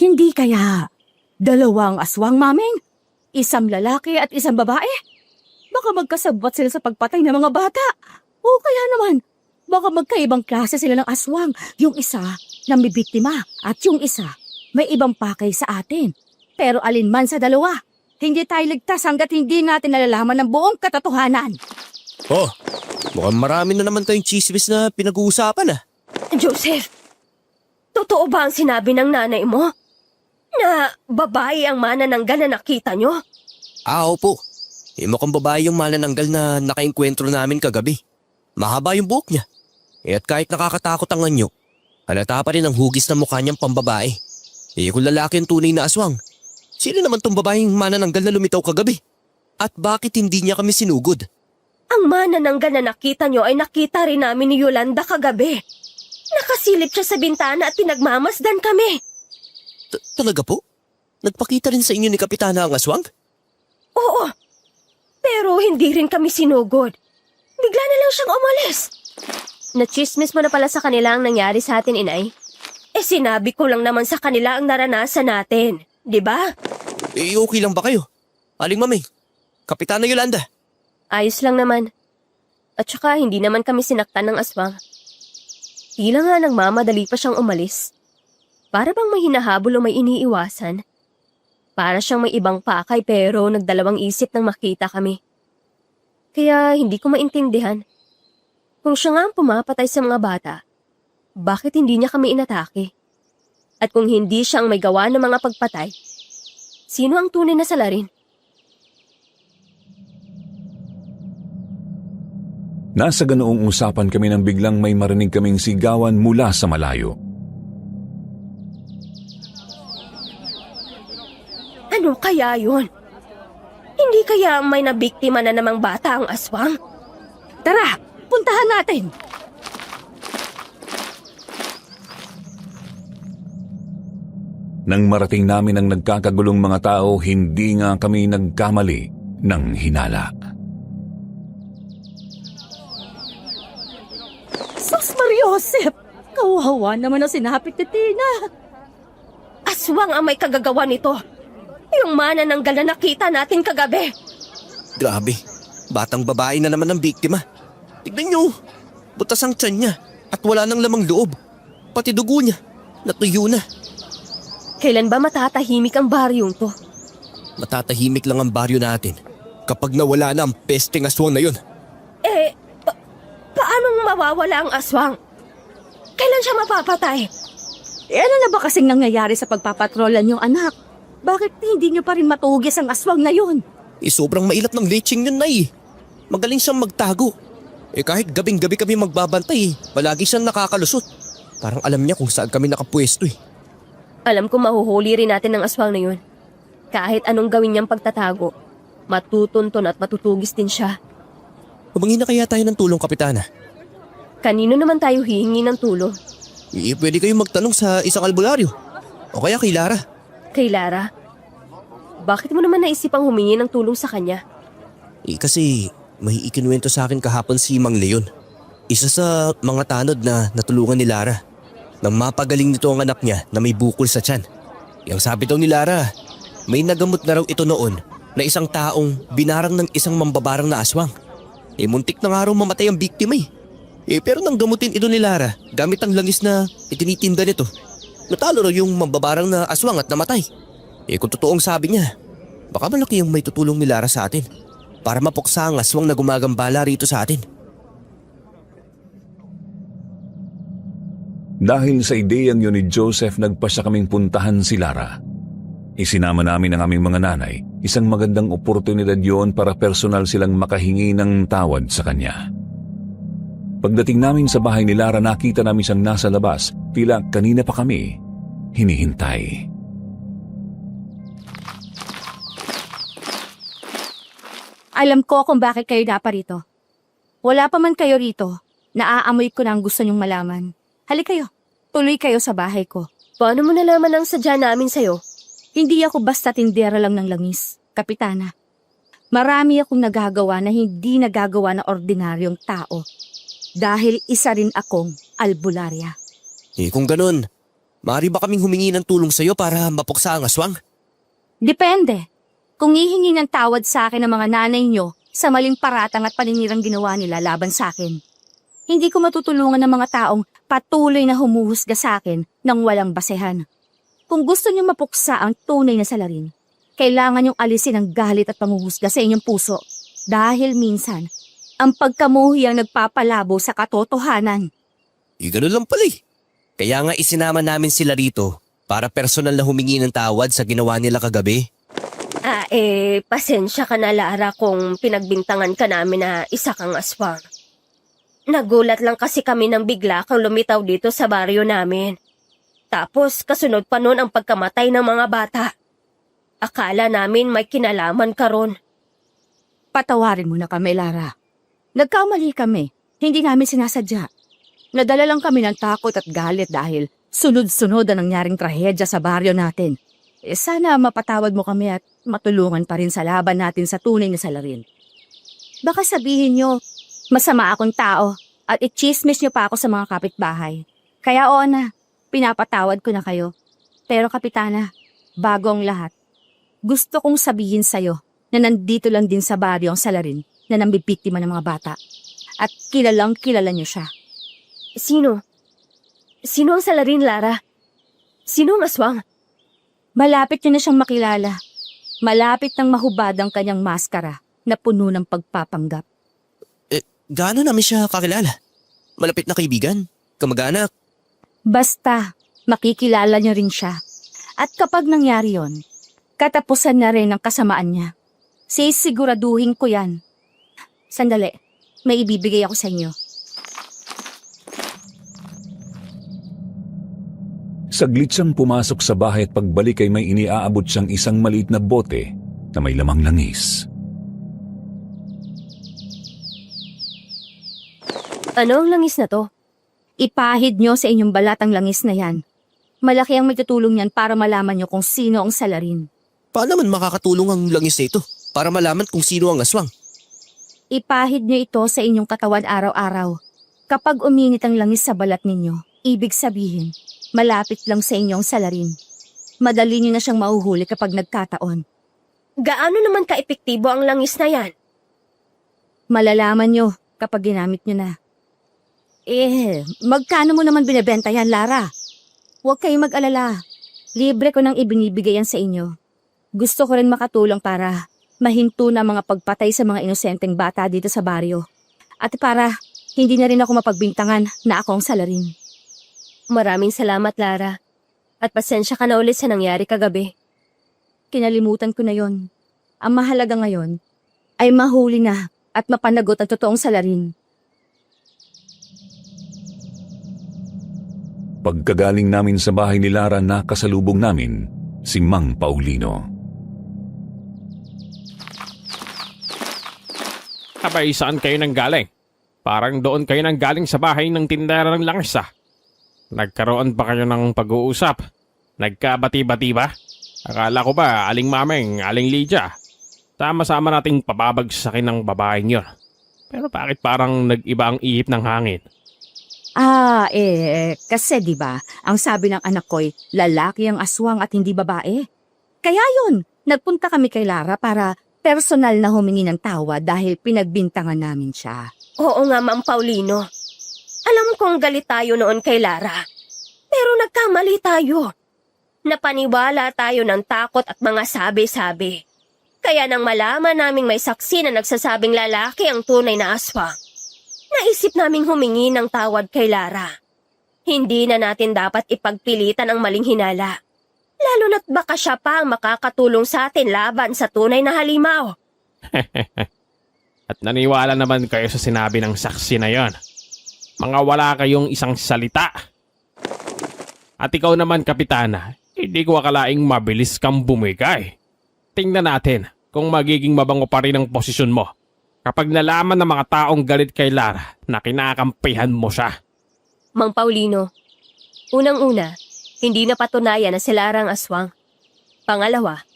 Hindi kaya dalawang aswang, maming? Isang lalaki at isang babae? Baka magkasabwat sila sa pagpatay ng mga bata. O kaya naman, baka magkaibang klase sila ng aswang. Yung isa, namibiktima, at yung isa, may ibang pakay sa atin. Pero alinman sa dalawa, hindi tayo ligtas hanggat hindi natin nalalaman ng buong katotohanan. Oh, mukhang marami na naman tayong chismis na pinag-uusapan ah. Joseph, totoo ba ang sinabi ng nanay mo? Na babae ang manananggal na nakita nyo? Opo. Mukhang babae yung manananggal na nakaengkwentro namin kagabi. Mahaba yung buhok niya. At kahit nakakatakot ang anyo, halata pa rin ang hugis ng mukha niyang pambabae. Kung lalaki ang tunay na aswang, sino naman tong babaeng manananggal na lumitaw kagabi? At bakit hindi niya kami sinugod? Ang manananggal na nakita nyo ay nakita rin namin ni Yolanda kagabi. Nakasilip siya sa bintana at pinagmamasdan kami. Talaga po? Nagpakita rin sa inyo ni Kapitana ang aswang? Oo, pero hindi rin kami sinugod. Bigla na lang siyang umalis. Nachismis mo na pala sa kanila ang nangyari sa atin, inay. Sinabi ko lang naman sa kanila ang naranasan natin, di ba? Okay lang ba kayo? Aling Maming, Kapitana Yolanda. Ayos lang naman. At saka hindi naman kami sinaktan ng aswang. Tila nga nagmamadali pa siyang umalis. Para bang may hinahabol o may iniiwasan. Para siyang may ibang pakay pero nagdalawang isip nang makita kami. Kaya hindi ko maintindihan. Kung siya nga ang pumapatay sa mga bata, bakit hindi niya kami inatake? At kung hindi siya ang may gawa ng mga pagpatay, sino ang tunay na salarin? Nasa ganoong usapan kami nang biglang may marinig kaming sigawan mula sa malayo. Ano kaya yun? Hindi kaya may nabiktima na namang bata ang aswang? Tara, puntahan natin! Nang marating namin ang nagkakagulong mga tao, hindi nga kami nagkamali ng hinala. Sus Mariosep! Kawawa naman ang sinapit ni Tina. Aswang ang may kagagawa nito. Yung manananggal na nakita natin kagabi. Grabe, batang babae na naman ang biktima. Tignan niyo, butas ang tiyan niya at wala nang lamang loob. Pati dugo niya, natuyo na. Kailan ba matatahimik ang baryong to? Matatahimik lang ang baryo natin kapag nawala na ang pesteng aswang na yun. Paano mawawala ang aswang? Kailan siya mapapatay? Ano na ba kasing nangyayari sa pagpapatrolan yung anak? Bakit hindi niyo pa rin matugis ang aswang na yun? Sobrang mailat ng leching yun, Nay. Magaling siyang magtago. Kahit gabing-gabi kami magbabantay, palagi siyang nakakalusot. Parang alam niya kung saan kami nakapwesto Alam ko mahuhuli rin natin ang aswang na yun. Kahit anong gawin niyang pagtatago, matutunton at matutugis din siya. Humingi na kaya tayo ng tulong, Kapitana? Kanino naman tayo hihingi ng tulong? Pwede kayong magtanong sa isang albularyo. O kaya kay Lara. Kay Lara? Bakit mo naman naisipang humingi ng tulong sa kanya? Kasi may ikinuwento sa akin kahapon si Mang Leon. Isa sa mga tanod na natulungan ni Lara. Nang mapagaling nito ang anak niya na may bukol sa tiyan. Yang sabi daw ni Lara, may nagamot na raw ito noon na isang taong binarang ng isang mambabarang na aswang. Muntik na nga raw mamatay ang biktima pero nang gamutin ito ni Lara gamit ang langis na itinitinda nito, natalo raw yung mambabarang na aswang at namatay. Kung totoong sabi niya, baka malaki yung may tutulong ni Lara sa atin para mapuksa ang aswang na gumagambala rito sa atin. Dahil sa ideyang yun ni Joseph, nagpasya kaming puntahan si Lara. Isinama namin ang aming mga nanay. Isang magandang oportunidad yon para personal silang makahingi ng tawad sa kanya. Pagdating namin sa bahay ni Lara, nakita namin siyang nasa labas. Tila kanina pa kami hinihintay. Alam ko kung bakit kayo naparito. Wala pa man kayo rito, naaamoy ko na ang gusto niyong malaman. Halika kayo, tuloy kayo sa bahay ko. Paano mo nalaman ang sadya namin sa'yo? Hindi ako basta tindera lang ng langis, Kapitana. Marami akong nagagawa na hindi nagagawa ng ordinaryong tao. Dahil isa rin akong albularya. Kung ganun, maaari ba kaming humingi ng tulong sa'yo para mapuksa ang aswang? Depende. Kung hihingi ng tawad sa akin ng mga nanay nyo sa maling paratang at paninirang ginawa nila laban sa akin, hindi ko matutulungan ng mga taong patuloy na humuhusga sa akin ng walang basehan. Kung gusto niyong mapuksa ang tunay na salarin, kailangan niyong alisin ang galit at panghuhusga sa inyong puso. Dahil minsan, ang pagkamuhi ang nagpapalabo sa katotohanan. Ganun lang pala eh. Kaya nga isinama namin sila rito para personal na humingi ng tawad sa ginawa nila kagabi. Pasensya ka na Lara kung pinagbintangan ka namin na isa kang aswang. Nagulat lang kasi kami nang bigla kang lumitaw dito sa baryo namin. Tapos kasunod pa nun ang pagkamatay ng mga bata. Akala namin may kinalaman ka ron. Patawarin mo na kami, Lara. Nagkamali kami. Hindi namin sinasadya. Nadala lang kami ng takot at galit dahil sunod-sunod ang nangyaring trahedya sa baryo natin. Sana mapatawad mo kami at matulungan pa rin sa laban natin sa tunay na salarin. Baka sabihin nyo, masama akong tao at i-chismis nyo pa ako sa mga kapitbahay. Kaya oo na, pinapatawad ko na kayo. Pero Kapitana, bago ang lahat, gusto kong sabihin sa'yo na nandito lang din sa baryo ang salarin na nambibiktima ng mga bata. At kilalang kilala nyo siya. Sino? Sino ang salarin, Lara? Sino ang aswang? Malapit nyo na siyang makilala. Malapit nang mahubad ang kanyang maskara na puno ng pagpapanggap. Gaano namin siya kakilala? Malapit na kaibigan? Kamag-anak? Basta, makikilala nyo rin siya. At kapag nangyari yon, katapusan na rin ang kasamaan niya. Sisiguraduhin ko yan. Sandali, may ibibigay ako sa inyo. Saglit siyang pumasok sa bahay at pagbalik ay may iniaabot siyang isang maliit na bote na may lamang langis. Ano ang langis na to? Ipahid nyo sa inyong balat ang langis na yan. Malaki ang magtutulong yan para malaman nyo kung sino ang salarin. Paano man makakatulong ang langis na ito para malaman kung sino ang aswang? Ipahid nyo ito sa inyong katawan araw-araw. Kapag uminit ang langis sa balat ninyo, ibig sabihin, malapit lang sa inyong salarin. Madali nyo na siyang mauhuli kapag nagkataon. Gaano naman ka-epektibo ang langis na yan? Malalaman nyo kapag ginamit nyo na. Magkano mo naman binibenta yan, Lara? Huwag kayong mag-alala. Libre ko nang ibinibigay yan sa inyo. Gusto ko rin makatulong para mahinto na mga pagpatay sa mga inosenteng bata dito sa baryo. At para hindi na rin ako mapagbintangan na ako ang salarin. Maraming salamat, Lara. At pasensya ka na ulit sa nangyari kagabi. Kinalimutan ko na yon. Ang mahalaga ngayon ay mahuli na at mapanagot ang totoong salarin. Pagkagaling namin sa bahay ni Lara, nakasalubong namin si Mang Paulino. Abay, saan kayo nang galing? Parang doon kayo nang galing sa bahay ng tindera ng langis ah. Nagkaroon ba kayo ng pag-uusap? Nagkabati-bati ba? Akala ko ba, Aling Mameng, Aling Lydia, sama-sama nating pababagsakin ng babaeng yun. Pero bakit parang nag-iba ang ihip ng hangin? Kasi 'di ba, ang sabi ng anak ko'y lalaki ang aswang at hindi babae. Kaya yun, nagpunta kami kay Lara para personal na humingi ng tawad dahil pinagbintangan namin siya. Oo nga, Ma'am Paulino. Alam kong galit tayo noon kay Lara. Pero nagkamali tayo. Napaniwala tayo ng takot at mga sabi-sabi. Kaya nang malaman naming may saksi na nagsasabing lalaki ang tunay na aswang, naisip naming humingi ng tawad kay Lara. Hindi na natin dapat ipagpilitan ang maling hinala. Lalo na't baka siya pa ang makakatulong sa atin laban sa tunay na halimaw. At naniwala naman kayo sa sinabi ng saksi na yon. Mga wala kayong isang salita. At ikaw naman, Kapitana, hindi ko akalaing mabilis kang bumigay. Tingnan natin kung magiging mabango pa rin ang posisyon mo kapag nalaman ng mga taong galit kay Lara na kinakampihan mo siya. Mang Paulino, unang-una, hindi na patunayan na si Lara ang aswang. Pangalawa,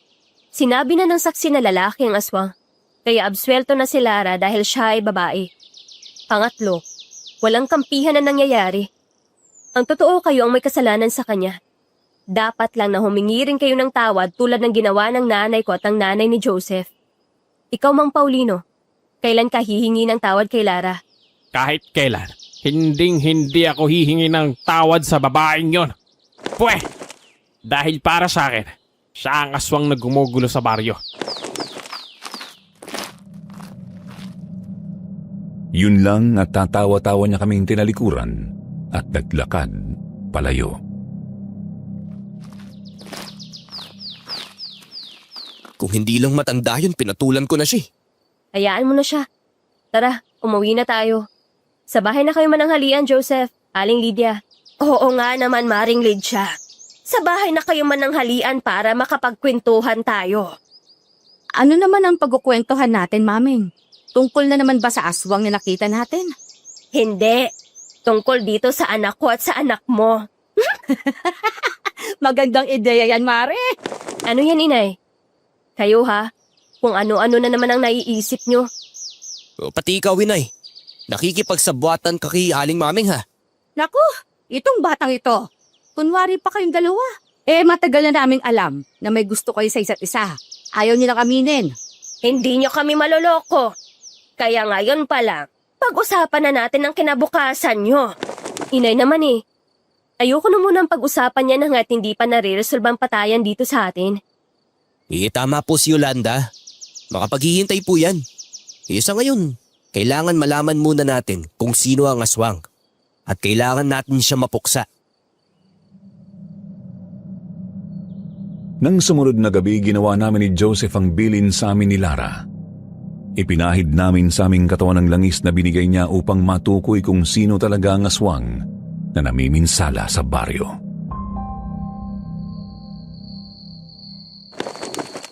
sinabi na ng saksi na lalaki ang aswang, kaya absuelto na si Lara dahil siya ay babae. Pangatlo, walang kampihan na nangyayari. Ang totoo, kayo ang may kasalanan sa kanya. Dapat lang na humingi rin kayo ng tawad tulad ng ginawa ng nanay ko at ang nanay ni Joseph. Ikaw, Mang Paulino, kailan ka hihingi ng tawad kay Lara? Kahit kailan, hindi ako hihingi ng tawad sa babaeng yon. Pwe! Dahil para sa akin, siya ang aswang na gumugulo sa baryo. Yun lang at tatawa-tawa niya kaming tinalikuran at naglakad palayo. Kung hindi lang matanda yun, pinatulan ko na siya. Hayaan mo na siya. Tara, umuwi na tayo. Sa bahay na kayo mananghalian, Joseph. Aling Lydia. Oo nga naman, Maring Lydia. Sa bahay na kayo mananghalian para makapagkwentuhan tayo. Ano naman ang pagkukwentuhan natin, Maming? Tungkol na naman ba sa aswang na nakita natin? Hindi. Tungkol dito sa anak ko at sa anak mo. Magandang ideya yan, Mare. Ano yan, inay? Kayo ha? Kung ano-ano na naman ang naiisip nyo. O, pati ikaw, Inay. Nakikipagsabwatan ka kay Aling Maming ha. Naku, itong batang ito. Kunwari pa kayong dalawa. Matagal na naming alam na may gusto kayo sa isa't isa. Ayaw niyo lang aminin. Hindi nyo kami maloloko. Kaya ngayon pa lang, pag-usapan na natin ang kinabukasan nyo. Inay naman eh. Ayoko na munang pag-usapan yan hanggat hindi pa nare-resolve ang patayan dito sa atin. Tama po si Yolanda. Makapaghihintay po yan. Sa ngayon, kailangan malaman muna natin kung sino ang aswang. At kailangan natin siya mapuksa. Nang sumunod na gabi, ginawa namin ni Joseph ang bilin sa amin ni Lara. Ipinahid namin sa aming katawan ng langis na binigay niya upang matukoy kung sino talaga ang aswang na namiminsala sa baryo.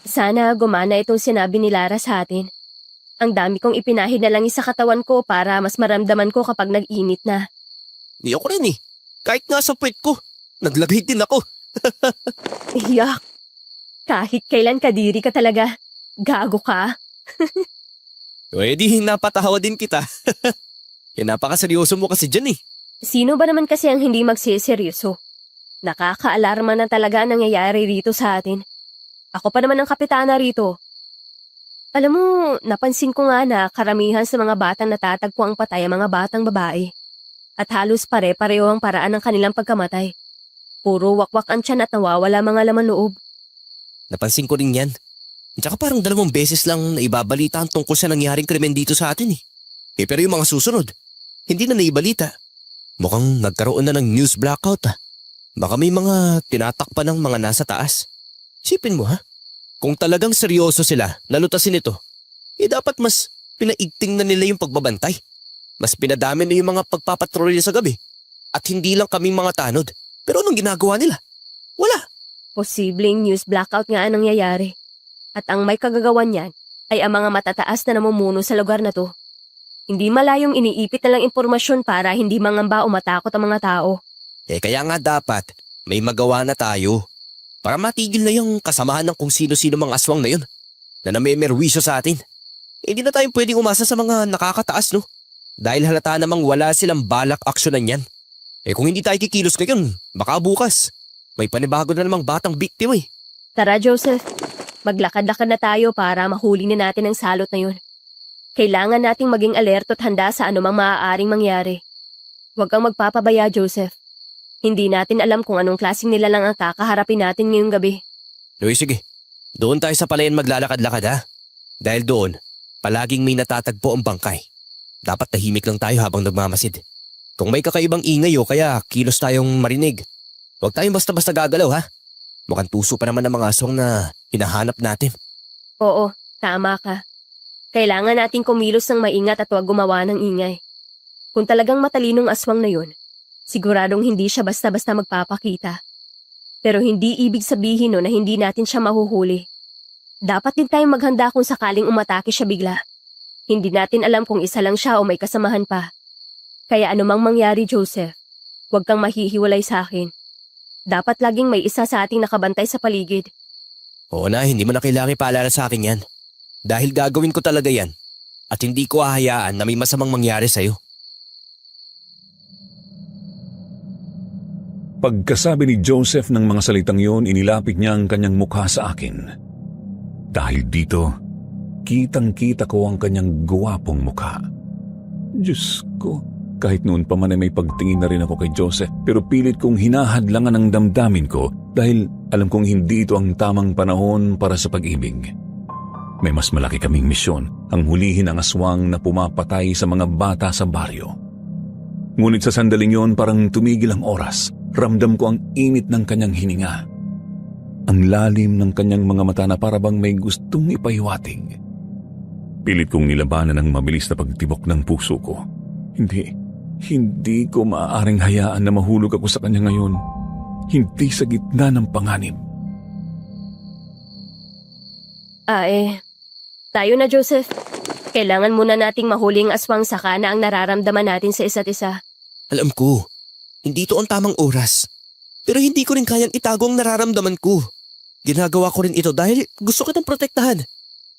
Sana gumana itong sinabi ni Lara sa atin. Ang dami kong ipinahid na langis sa katawan ko para mas maramdaman ko kapag nag-init na. Di ako rin eh. Kahit nga sa puwet ko, naglagay din ako. Iyak. Kahit kailan kadiri ka talaga. Gago ka. Di napatawa din kita. Napakaseryoso mo kasi dyan eh. Sino ba naman kasi ang hindi magsiseryoso? Nakaka-alarma na talaga ang nangyayari rito sa atin. Ako pa naman ang kapitana rito. Alam mo, napansin ko nga na karamihan sa mga batang natatagpo ang patay ang mga batang babae. At halos pare-pareho ang paraan ng kanilang pagkamatay. Puro wakwak ang tiyan at nawawala mga laman loob. Napansin ko rin yan. Tsaka parang 2 beses lang na ibabalita ang tungkol sa nangyaring krimen dito sa atin eh. Pero yung mga susunod, hindi na naibalita. Mukhang nagkaroon na ng news blackout ah. Baka may mga tinatakpan ng mga nasa taas. Isipin mo ha, kung talagang seryoso sila lalutasin ito, dapat mas pinaigting na nila yung pagbabantay. Mas pinadami na yung mga pagpapatrolya sa gabi. At hindi lang kaming mga tanod. Pero anong ginagawa nila? Wala. Posibleng news blackout nga ang nangyayari. At ang may kagagawan niyan ay ang mga matataas na namumuno sa lugar na to. Hindi malayong iniipit na lang impormasyon para hindi mangamba o matakot ang mga tao. Kaya nga dapat may magawa na tayo. Para matigil na yung kasamahan ng kung sino-sino mga aswang na yun na namemerwisyo sa atin. Hindi na tayong pwedeng umasa sa mga nakakataas, no? Dahil halata namang wala silang balak aksyonan yan. Kung hindi tayo kikilos ngayon, baka bukas. May panibago na namang batang biktima eh. Tara, Joseph. Maglakad-lakad na tayo para mahuli na natin ang salot na yun. Kailangan nating maging alerto at handa sa anumang maaaring mangyari. Huwag kang magpapabaya, Joseph. Hindi natin alam kung anong klaseng nila lang ang kakaharapin natin ngayong gabi. Sige. Doon tayo sa palayan maglalakad-lakad ha. Dahil doon, palaging may natatagpo ang bangkay. Dapat tahimik lang tayo habang nagmamasid. Kung may kakaibang ingay o kaya kilos tayong marinig, huwag tayong basta-basta gagalaw ha. Mukhang tuso pa naman ang mga aswang na hinahanap natin. Oo, tama ka. Kailangan nating kumilos ng maingat at huwag gumawa ng ingay. Kung talagang matalinong aswang na yun, siguradong hindi siya basta-basta magpapakita. Pero hindi ibig sabihin no na hindi natin siya mahuhuli. Dapat din tayong maghanda kung sakaling umatake siya bigla. Hindi natin alam kung isa lang siya o may kasamahan pa. Kaya anumang mangyari, Joseph, huwag kang mahihiwalay sa akin. Dapat laging may isa sa ating nakabantay sa paligid. Oo na, hindi mo na kailangan ipaalala sa akin yan. Dahil gagawin ko talaga yan. At hindi ko hahayaan na may masamang mangyari sa'yo. Pagkasabi ni Joseph ng mga salitang yon, inilapit niya ang kanyang mukha sa akin. Dahil dito, kitang-kita ko ang kanyang guwapong mukha. Diyos ko, Kahit noon pa man ay may pagtingin na rin ako kay Joseph, pero pilit kong hinahadlangan ang damdamin ko dahil alam kong hindi ito ang tamang panahon para sa pag-ibig. May mas malaki kaming misyon, ang hulihin ang aswang na pumapatay sa mga bata sa baryo. Ngunit sa sandaling yon parang tumigil ang oras. Ramdam ko ang init ng kanyang hininga. Ang lalim ng kanyang mga mata na parabang may gustong ipahiwatig. Pilit kong nilabanan ang mabilis na pagtibok ng puso ko. Hindi ko maaaring hayaan na mahulog ako sa kanya ngayon. Hindi sa gitna ng panganib. Tayo na, Joseph. Kailangan muna nating mahuli ang aswang saka na ang nararamdaman natin sa isa't isa. Alam ko, hindi ito ang tamang oras. Pero hindi ko rin kayang itago ang nararamdaman ko. Ginagawa ko rin ito dahil gusto kitang protektahan.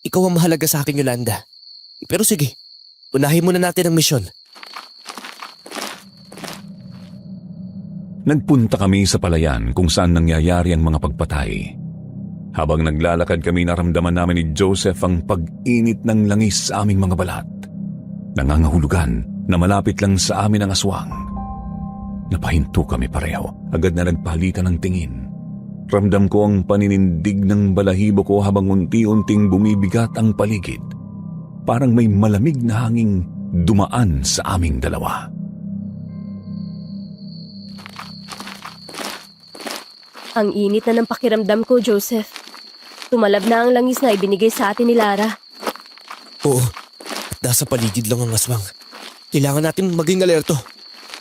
Ikaw ang mahalaga sa akin, Yolanda. Pero sige, unahin muna natin ang misyon. Nagpunta kami sa palayan kung saan nangyayari ang mga pagpatay. Habang naglalakad kami, naramdaman namin ni Joseph ang pag-init ng langis sa aming mga balat. Nangangahulugan na malapit lang sa amin ang aswang. Napahinto kami pareho, agad na nagpalitan ng tingin. Ramdam ko ang paninindig ng balahibo ko habang unti-unting bumibigat ang paligid. Parang may malamig na hanging dumaan sa aming dalawa. Ang init na ng pakiramdam ko, Joseph. Tumalab na ang langis na ibinigay sa atin ni Lara. Oo, at nasa paligid lang ang aswang. Kailangan natin maging alerto.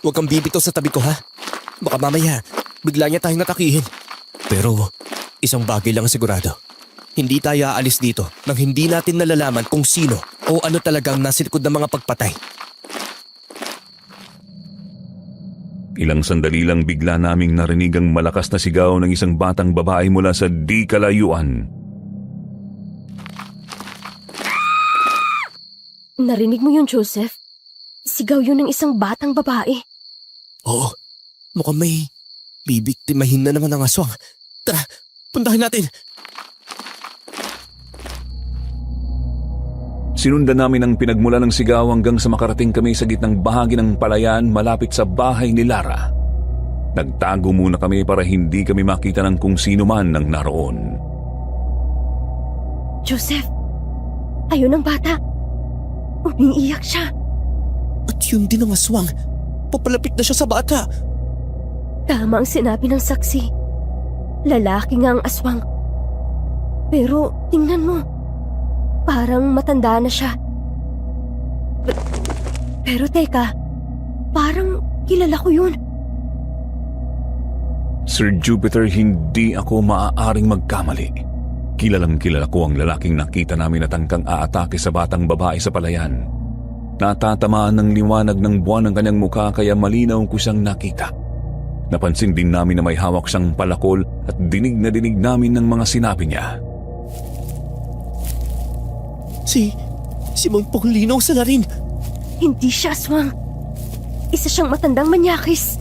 Huwag kang bibitaw sa tabi ko, ha? Baka mamaya, bigla niya tayong natakihin. Pero, isang bagay lang sigurado. Hindi tayo aalis dito nang hindi natin nalalaman kung sino o ano talagang nasa likod ng mga pagpatay. Ilang sandali lang bigla naming narinig ang malakas na sigaw ng isang batang babae mula sa di kalayuan. Narinig mo yun, Joseph? Sigaw yun ng isang batang babae. Oo, mukhang may bibiktimahin na naman ang aswang. Tara, puntahan natin. Sinundan namin ang pinagmula ng sigaw hanggang sa makarating kami sa gitnang bahagi ng palayan malapit sa bahay ni Lara. Nagtago muna kami para hindi kami makita ng kung sino man ang naroon. Joseph, ayun ang bata. Umiiyak siya. At yun din ang aswang. Papalapit na siya sa bata. Tama ang sinabi ng saksi. Lalaki nga ang aswang. Pero tingnan mo. Parang matanda na siya. Pero teka, parang kilala ko yun. Sir Jupiter, hindi ako maaaring magkamali. Kilalang kilala ko ang lalaking nakita namin na tangkang aatake sa batang babae sa palayan. Natatamaan ng liwanag ng buwan ang kanyang mukha kaya malinaw ko siyang nakita. Napansin din namin na may hawak siyang palakol at dinig na dinig namin ng mga sinabi niya. Si Mang Paulino sa rin. Hindi siya aswang. Isa siyang matandang manyakis.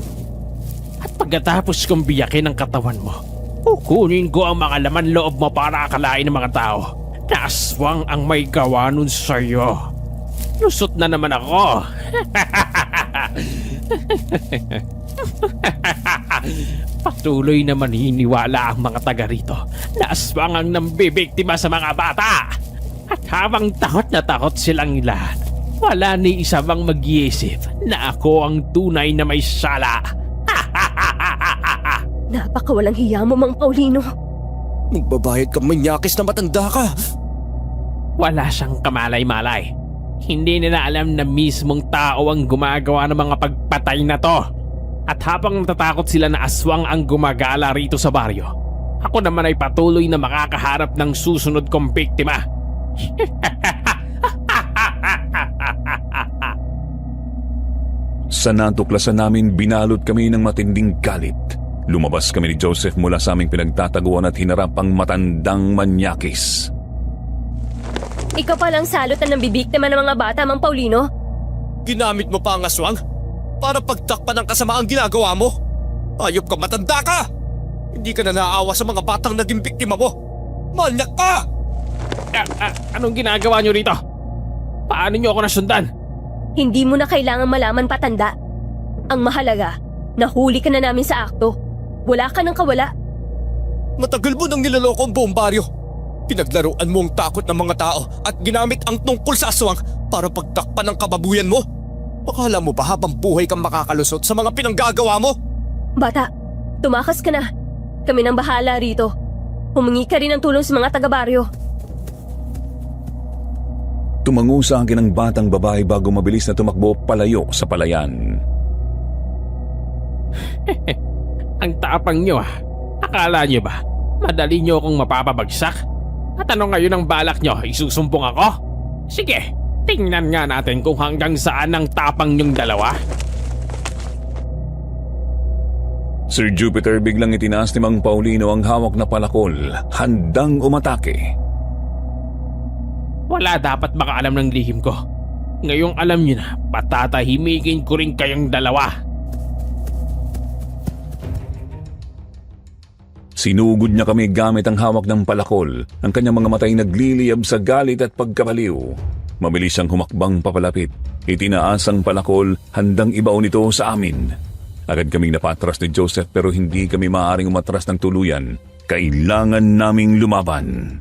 At pagkatapos kong biyakin ang katawan mo, kukunin ko ang mga laman loob mo para akalain ng mga tao na aswang ang may gawa nun sa'yo. Lusot na naman ako. Patuloy na maniniwala ang mga taga rito na aswang ang nambibiktima sa mga bata. At habang takot na takot silang lahat, wala ni isa bang mag-iisip na ako ang tunay na may sala. Napakawalang hiya mo, Mang Paulino. Magbabayad ka, manyakis na matanda ka. Wala siyang kamalay-malay. Hindi nila alam na mismong tao ang gumagawa ng mga pagpatay na to. At habang natatakot sila na aswang ang gumagala rito sa baryo, ako naman ay patuloy na makakaharap ng susunod kong biktima. Sa natuklasan namin, binalot kami ng matinding galit. Lumabas kami ni Joseph mula sa aming pinagtataguan at hinarap ang matandang manyakis. Ikaw palang salutan ng bibiktima ng mga bata, Mang Paulino? Ginamit mo pa ang aswang para pagtakpan ng kasamaang ginagawa mo. Ayop ka, matanda ka! Hindi ka na naawa sa mga batang naging biktima mo. Manyak ka! Anong ginagawa niyo rito? Paano niyo ako nasundan? Hindi mo na kailangan malaman pa, Tanda. Ang mahalaga, nahuli ka na namin sa akto. Wala ka nang kawala. Matagal mo nang niloloko ang buong baryo. Pinaglaruan mo ang takot ng mga tao at ginamit ang tungkol sa aswang para pagtakpan ng kababuyan mo. Akala mo ba habang buhay kang makakalusot sa mga pinanggagawa mo? Bata, tumakas ka na. Kami nang bahala rito. Humingi ka rin ng tulong sa mga taga-baryo. Tumango sa akin ang batang babae bago mabilis na tumakbo palayo sa palayan. Ang tapang nyo ah. Akala nyo ba? Madali nyo akong mapapabagsak? At ano ngayon ang balak nyo? Isusumbong ako? Sige, tingnan nga natin kung hanggang saan ang tapang nyong dalawa. Sir Jupiter biglang itinaas ni Mang Paulino ang hawak na palakol, handang umatake. Wala dapat makaalam ng lihim ko. Ngayong alam nyo na, patatahimikin ko rin kayong dalawa. Sinugod niya kami gamit ang hawak ng palakol. Ang kanyang mga matay nagliliyab sa galit at pagkabaliw. Mabilis siyang humakbang papalapit. Itinaas ang palakol, handang ibaon ito sa amin. Agad kaming napatras ni Joseph pero hindi kami maaaring umatras ng tuluyan. Kailangan naming lumaban.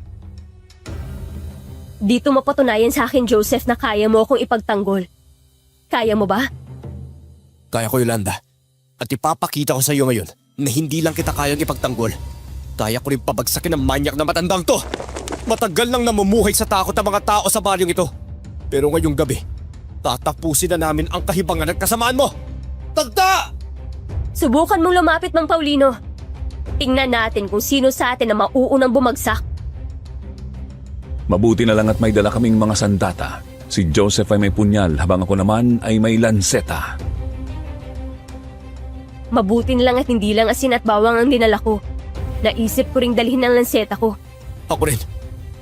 Dito mapatunayan sa akin, Joseph, na kaya mo akong ipagtanggol. Kaya mo ba? Kaya ko, Yolanda. At ipapakita ko sa iyo ngayon na hindi lang kita kayang ipagtanggol. Kaya ko rin pabagsakin ang manyak na matandang to. Matagal nang namumuhay sa takot ang mga tao sa baryong ito. Pero ngayong gabi, tatapusin na namin ang kahibangan at kasamaan mo. Tagda! Subukan mong lumapit, Mang Paulino. Tingnan natin kung sino sa atin na mauunang bumagsak. Mabuti na lang at may dala kaming mga sandata. Si Joseph ay may punyal habang ako naman ay may lanseta. Mabuti na lang at hindi lang asin at bawang ang dinala ko. Naisip ko ring dalhin ang lanseta ko. Ako rin.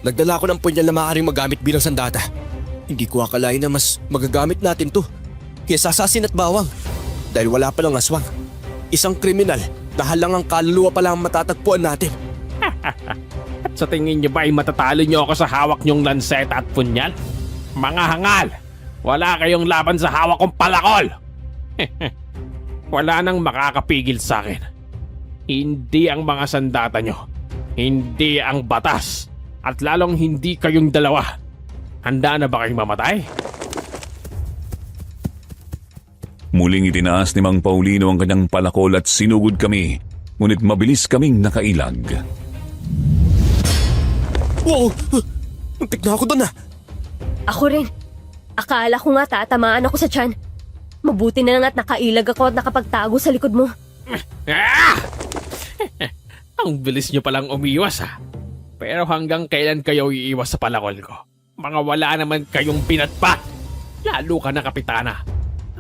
Nagdala ko ng punyal na maaaring magamit bilang sandata. Hindi ko akalain na mas magagamit natin to kaysa sa asin at bawang. Dahil wala palang aswang. Isang kriminal na halangang kaluluwa pala ang matatagpuan natin. At sa tingin nyo ba ay matatalo nyo ako sa hawak nyong lanseta at punyal? Mga hangal! Wala kayong laban sa hawak kong palakol! Wala nang makakapigil sa akin. Hindi ang mga sandata nyo. Hindi ang batas. At lalong hindi kayong dalawa. Handa na ba kayong mamatay? Muling itinaas ni Mang Paulino ang kanyang palakol at sinugod kami. Ngunit mabilis kaming nakailag. Wow! Muntik na ako doon ah! Ako rin. Akala ko nga tatamaan ako sa tiyan. Mabuti na lang at nakailag ako at nakapagtago sa likod mo. Ah! Ang bilis nyo palang umiwas ha. Pero hanggang kailan kayo iiwas sa palakol ko? Mga wala naman kayong binatpat. Lalo ka na, Kapitana.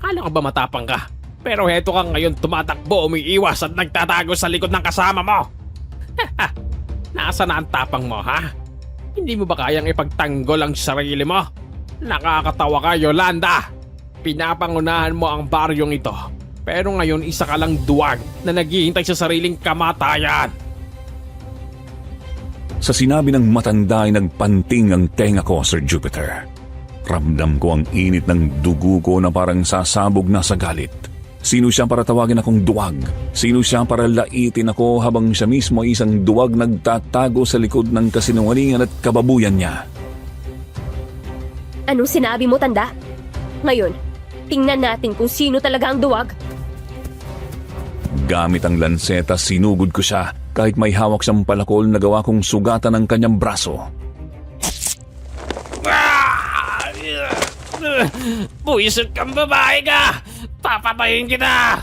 Akala ko ba matapang ka? Pero heto ka ngayon tumatakbo, umiiwas at nagtatago sa likod ng kasama mo. Nasa na ang tapang mo, ha? Hindi mo ba kayang ipagtanggol ang sarili mo? Nakakatawa ka, Yolanda. Pinapangunahan mo ang baryong ito. Pero ngayon isa ka lang duwag na naghihintay sa sariling kamatayan. Sa sinabi ng matanda ay nagpanting ang tenga ko, Sir Jupiter. Ramdam ko ang init ng dugo ko na parang sasabog na sa galit. Sino siya para tawagin akong duwag? Sino siya para laitin ako habang siya mismo ay isang duwag nagtatago sa likod ng kasinungalingan at kababuyan niya? Anong sinabi mo, Tanda? Ngayon, tingnan natin kung sino talaga ang duwag. Gamit ang lanseta, sinugod ko siya kahit may hawak siyang palakol na gawa kong sugatan ng kanyang braso. Buwisit kang babae ka! Papatayin kita!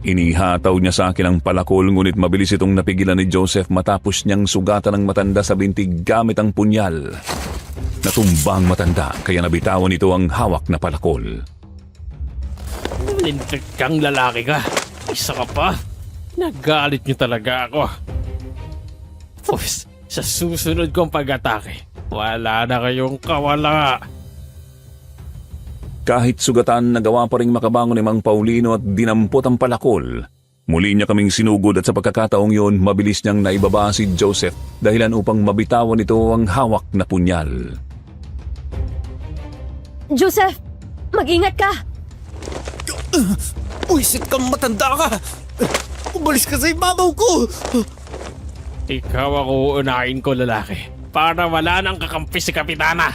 Inihataw niya sa akin ang palakol ngunit mabilis itong napigilan ni Joseph matapos niyang sugatan ng matanda sa bintig gamit ang punyal. Natumba ang matanda kaya nabitawan ito ang hawak na palakol. Lintik kang lalaki ka. Isa ka pa. Nagalit niyo talaga ako. Pus, sa susunod kong pag-atake, wala na kayong kawala. Kahit sugatan, nagawa pa ring makabangon ni Mang Paulino at dinampot ang palakol. Muli niya kaming sinugod at sa pagkakataong yun, mabilis niyang naibaba si Joseph dahilan upang mabitawan ito ang hawak na punyal. Joseph, mag-ingat ka! Buisit kang matanda ka! Umalis ka sa ibabaw ko! Ikaw ako uunahin ko, lalaki. Para wala nang kakampi si Kapitana.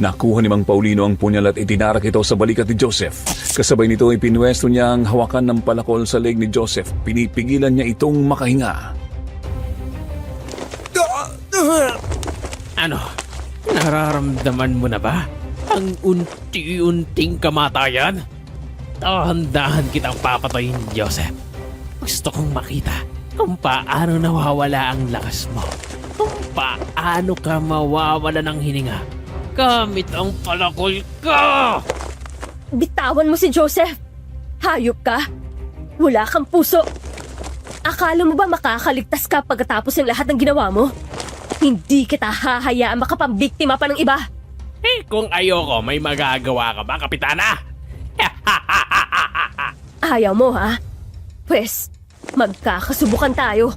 Nakuha ni Mang Paulino ang punyal at itinarak ito sa balikat ni Joseph. Kasabay nito ay pinwesto niya ang hawakan ng palakol sa leg ni Joseph. Pinipigilan niya itong makahinga. Ano? Nararamdaman mo na ba ang unti-unting kamatayan? Dahan-dahan kitang papatayin, Joseph. Gusto kong makita kung paano nawawala ang lakas mo. Kung paano ka mawawala ng hininga gamit ang palakol ko! Bitawan mo si Joseph! Hayop ka! Wala kang puso! Akala mo ba makakaligtas ka pagkatapos ng lahat ng ginawa mo? Hindi kita hahayaan makapambiktima pa ng iba! Eh, kung ayoko, may magagawa ka ba, Kapitana? Ayaw mo, ha? Pwes, magkakasubukan tayo.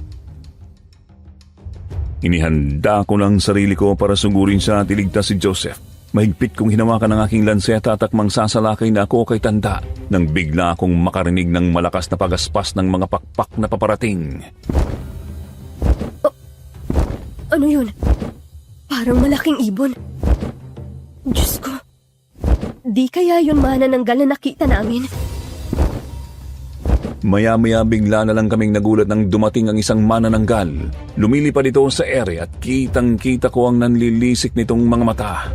Inihanda ko ng sarili ko para sugurin siya at iligtas si Joseph. Mahigpit kong hinawakan ang aking lanseta at akmang sasalakay na ako kay tanda nang bigla akong makarinig ng malakas na pagaspas ng mga pakpak na paparating. Ano yun? Parang malaking ibon. Diyos ko. Di kaya yun manananggal na nakita namin? Maya-maya bigla na lang kaming nagulat nang dumating ang isang manananggal. Lumilipad ito sa ere at kitang-kita ko ang nanlilisik nitong mga mata.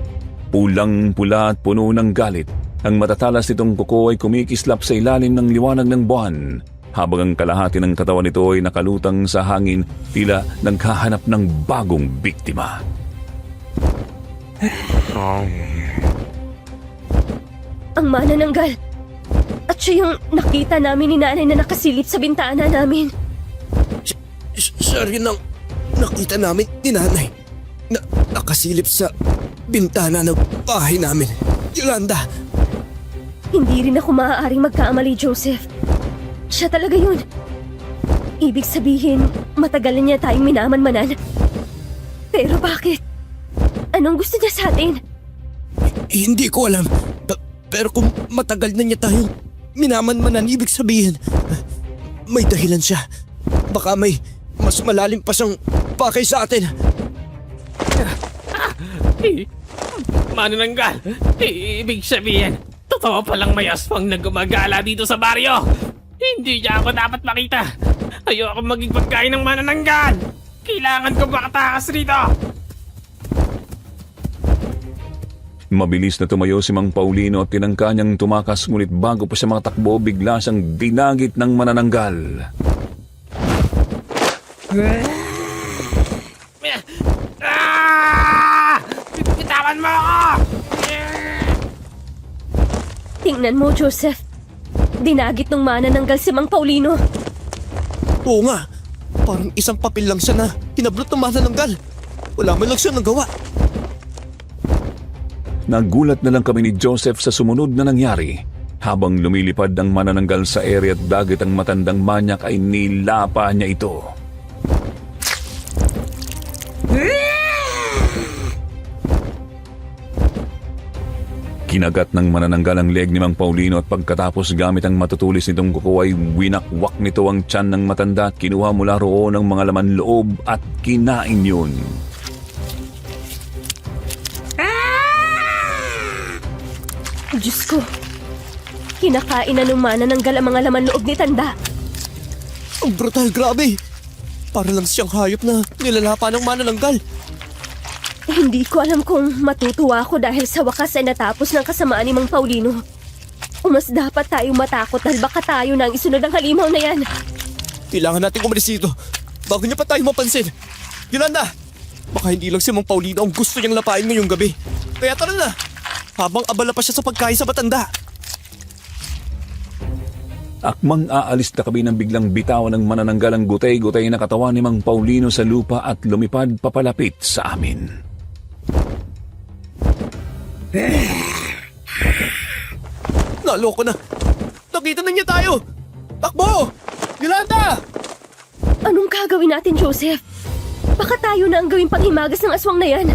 Pulang-pula at puno ng galit. Ang matatalas nitong kuko ay kumikislap sa ilalim ng liwanag ng buwan. Habang ang kalahati ng katawan nito ay nakalutang sa hangin, tila naghahanap ng bagong biktima. Ang manananggal. At siya yung nakita namin ni nanay na nakasilip sa bintana namin. Siya rin ang nakita namin ni nanay. Nakasilip sa bintana ng bahay namin. Yolanda! Hindi rin ako maaaring magkamali, Joseph. Siya talaga yun. Ibig sabihin, matagal na niya tayong minamanmanan. Pero bakit? Anong gusto niya sa atin? Hindi ko alam. Pero kung matagal na niya tayong minamanmanan, ibig sabihin, may dahilan siya. Baka may mas malalim pa siyang pakay sa atin. Manananggal! Ibig sabihin, totoo palang may aswang na gumagala dito sa baryo! Hindi niya ako dapat makita! Ayoko maging pagkain ng manananggal! Kailangan ko makatakas rito! Mabilis na tumayo si Mang Paulino at tinangka niyang tumakas, ngunit bago pa siya makatakbo, bigla siyang dinagit ng manananggal. Bitawan mo ako! Tingnan mo, Joseph. Dinagit ng manananggal si Mang Paulino. Oo nga. Parang isang papel lang siya na hinablot ng manananggal. Wala man lang siya nagawa. Nagulat na lang kami ni Joseph sa sumunod na nangyari. Habang lumilipad ang manananggal sa ere at dagit ang matandang manyak ay nilapa niya ito. Kinagat ng manananggal ang leg ni Mang Paulino at pagkatapos gamit ang matutulis nitong kuko ay winakwak nito ang tiyan ng matanda at kinuha mula roon ang mga laman loob at kinain yun. Diyos ko. Kinakain na ng manananggal ang mga laman loob ni Tanda. Ang brutal, grabe. Para lang siyang hayop na nilalapa ng manananggal. Hindi ko alam kung matutuwa ako dahil sa wakas ay natapos ng kasamaan ni Mang Paulino. O mas dapat tayong matakot dahil baka tayo na ang isunod ng halimaw na yan. Kailangan nating umalis dito bago niya pa tayo mapansin. Yolanda! Baka hindi lang si Mang Paulino ang gusto niyang lapain ngayong gabi. Kaya tara na! Habang abala pa siya sa pagkain sa matanda. Akmang aalis na kami nang biglang bitawan ng manananggal ang gutay-gutay na katawan ni Mang Paulino sa lupa at lumipad papalapit sa amin. Naloko na! Nakita na niya tayo! Takbo! Yolanda! Anong gagawin natin, Joseph? Baka tayo na ang gawing panghimagas ng aswang na yan.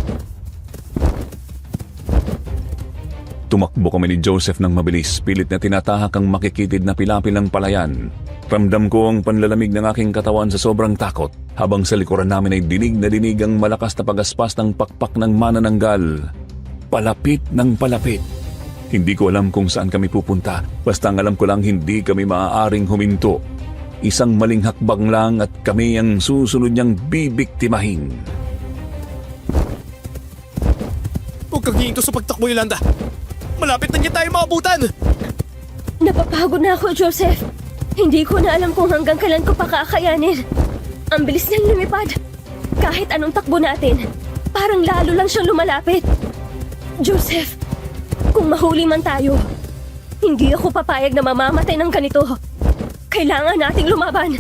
Tumakbo kami ni Joseph ng mabilis, pilit na tinatahak ang makikitid na pilapilang palayan. Ramdam ko ang panlalamig ng aking katawan sa sobrang takot, habang sa likuran namin ay dinig na dinig ang malakas na pagaspas ng pakpak ng manananggal. Palapit ng palapit. Hindi ko alam kung saan kami pupunta, basta ang alam ko lang hindi kami maaaring huminto. Isang maling hakbang lang at kami ang susunod niyang bibiktimahin. Huwag kang hihinto sa pagtakbo, Yolanda. Malapit na niya tayo maabutan. Napapagod na ako, Joseph. Hindi ko na alam kung hanggang kailan ko pa kakayanin. Ang bilis niyang lumipad. Kahit anong takbo natin, parang lalo lang siyang lumalapit. Joseph, kung mahuli man tayo, hindi ako papayag na mamamatay ng ganito. Kailangan nating lumaban.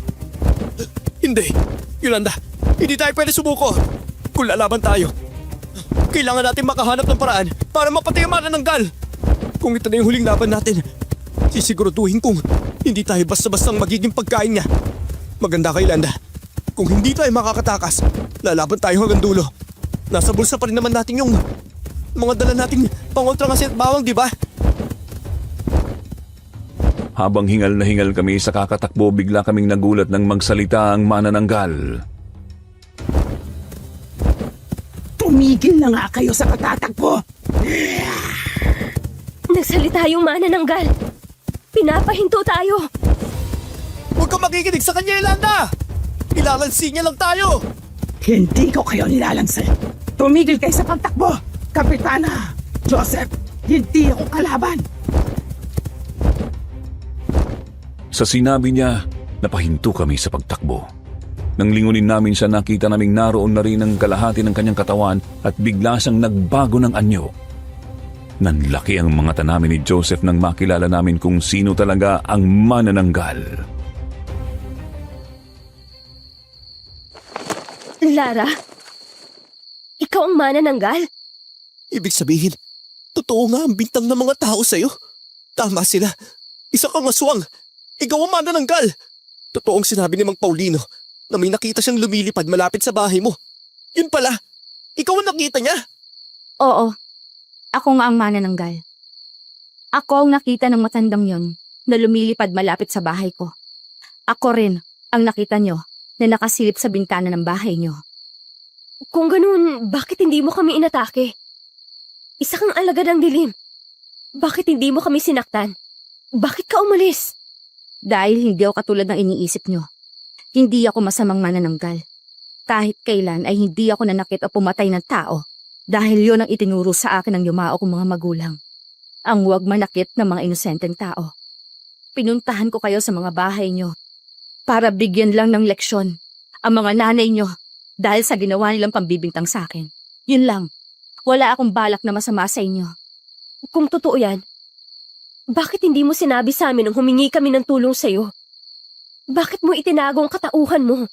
Hindi. Yolanda, hindi tayo pwede sumuko. Kung lalaban tayo, kailangan natin makahanap ng paraan para mapatay ang manananggal. Kung ito na yung huling laban natin, sisiguraduhin kong hindi tayo basta-bastang magiging pagkain niya. Maganda ka, Yolanda. Kung hindi tayo makakatakas, lalaban tayo hanggang dulo. Nasa bulsa pa rin naman natin yung mga dala nating pangultra kasi at bawang, di ba? Habang hingal na hingal kami sa kakatakbo, bigla kaming nagulat nang magsalita ang manananggal. Tumigil na nga kayo sa katatakbo. Nagsalita yung manananggal. Pinapahinto tayo. Huwag kang makikinig sa kanya, Yolanda! Ilalansi niya lang tayo! Hindi ko kayo nilalansin. Tumigil kayo sa pagtakbo. Kapitana, Joseph, hindi ako kalaban. Sa sinabi niya, napahinto kami sa pagtakbo. Nang lingunin namin siya, nakita naming naroon na rin ang kalahati ng kanyang katawan at bigla siyang nagbago ng anyo. Nanlaki ang mga namin ni Joseph nang makilala namin kung sino talaga ang manananggal. Lara, ikaw ang manananggal? Ibig sabihin, totoo nga ang bintang ng mga tao sa'yo. Tama sila. Isa kang aswang. Ikaw ang manananggal. Totoo ang sinabi ni Mang Paulino na may nakita siyang lumilipad malapit sa bahay mo. Yun pala, ikaw ang nakita niya. Oo, ako nga ang manananggal. Ako ang nakita ng matandang yon na lumilipad malapit sa bahay ko. Ako rin ang nakita nyo na nakasilip sa bintana ng bahay nyo. Kung ganun, bakit hindi mo kami inatake? Isa kang alagad ng dilim. Bakit hindi mo kami sinaktan? Bakit ka umalis? Dahil hindi ako katulad ng iniisip nyo. Hindi ako masamang manananggal. Kahit kailan ay hindi ako nanakit o pumatay ng tao dahil yon ang itinuro sa akin ng yumao kong mga magulang. Ang huwag manakit ng mga inosenteng tao. Pinuntahan ko kayo sa mga bahay nyo para bigyan lang ng leksyon ang mga nanay nyo dahil sa ginawa nilang pambibintang sa akin. Yun lang. Wala akong balak na masama sa inyo. Kung totoo yan, bakit hindi mo sinabi sa amin nung humingi kami ng tulong sa'yo? Bakit mo itinago ang katauhan mo?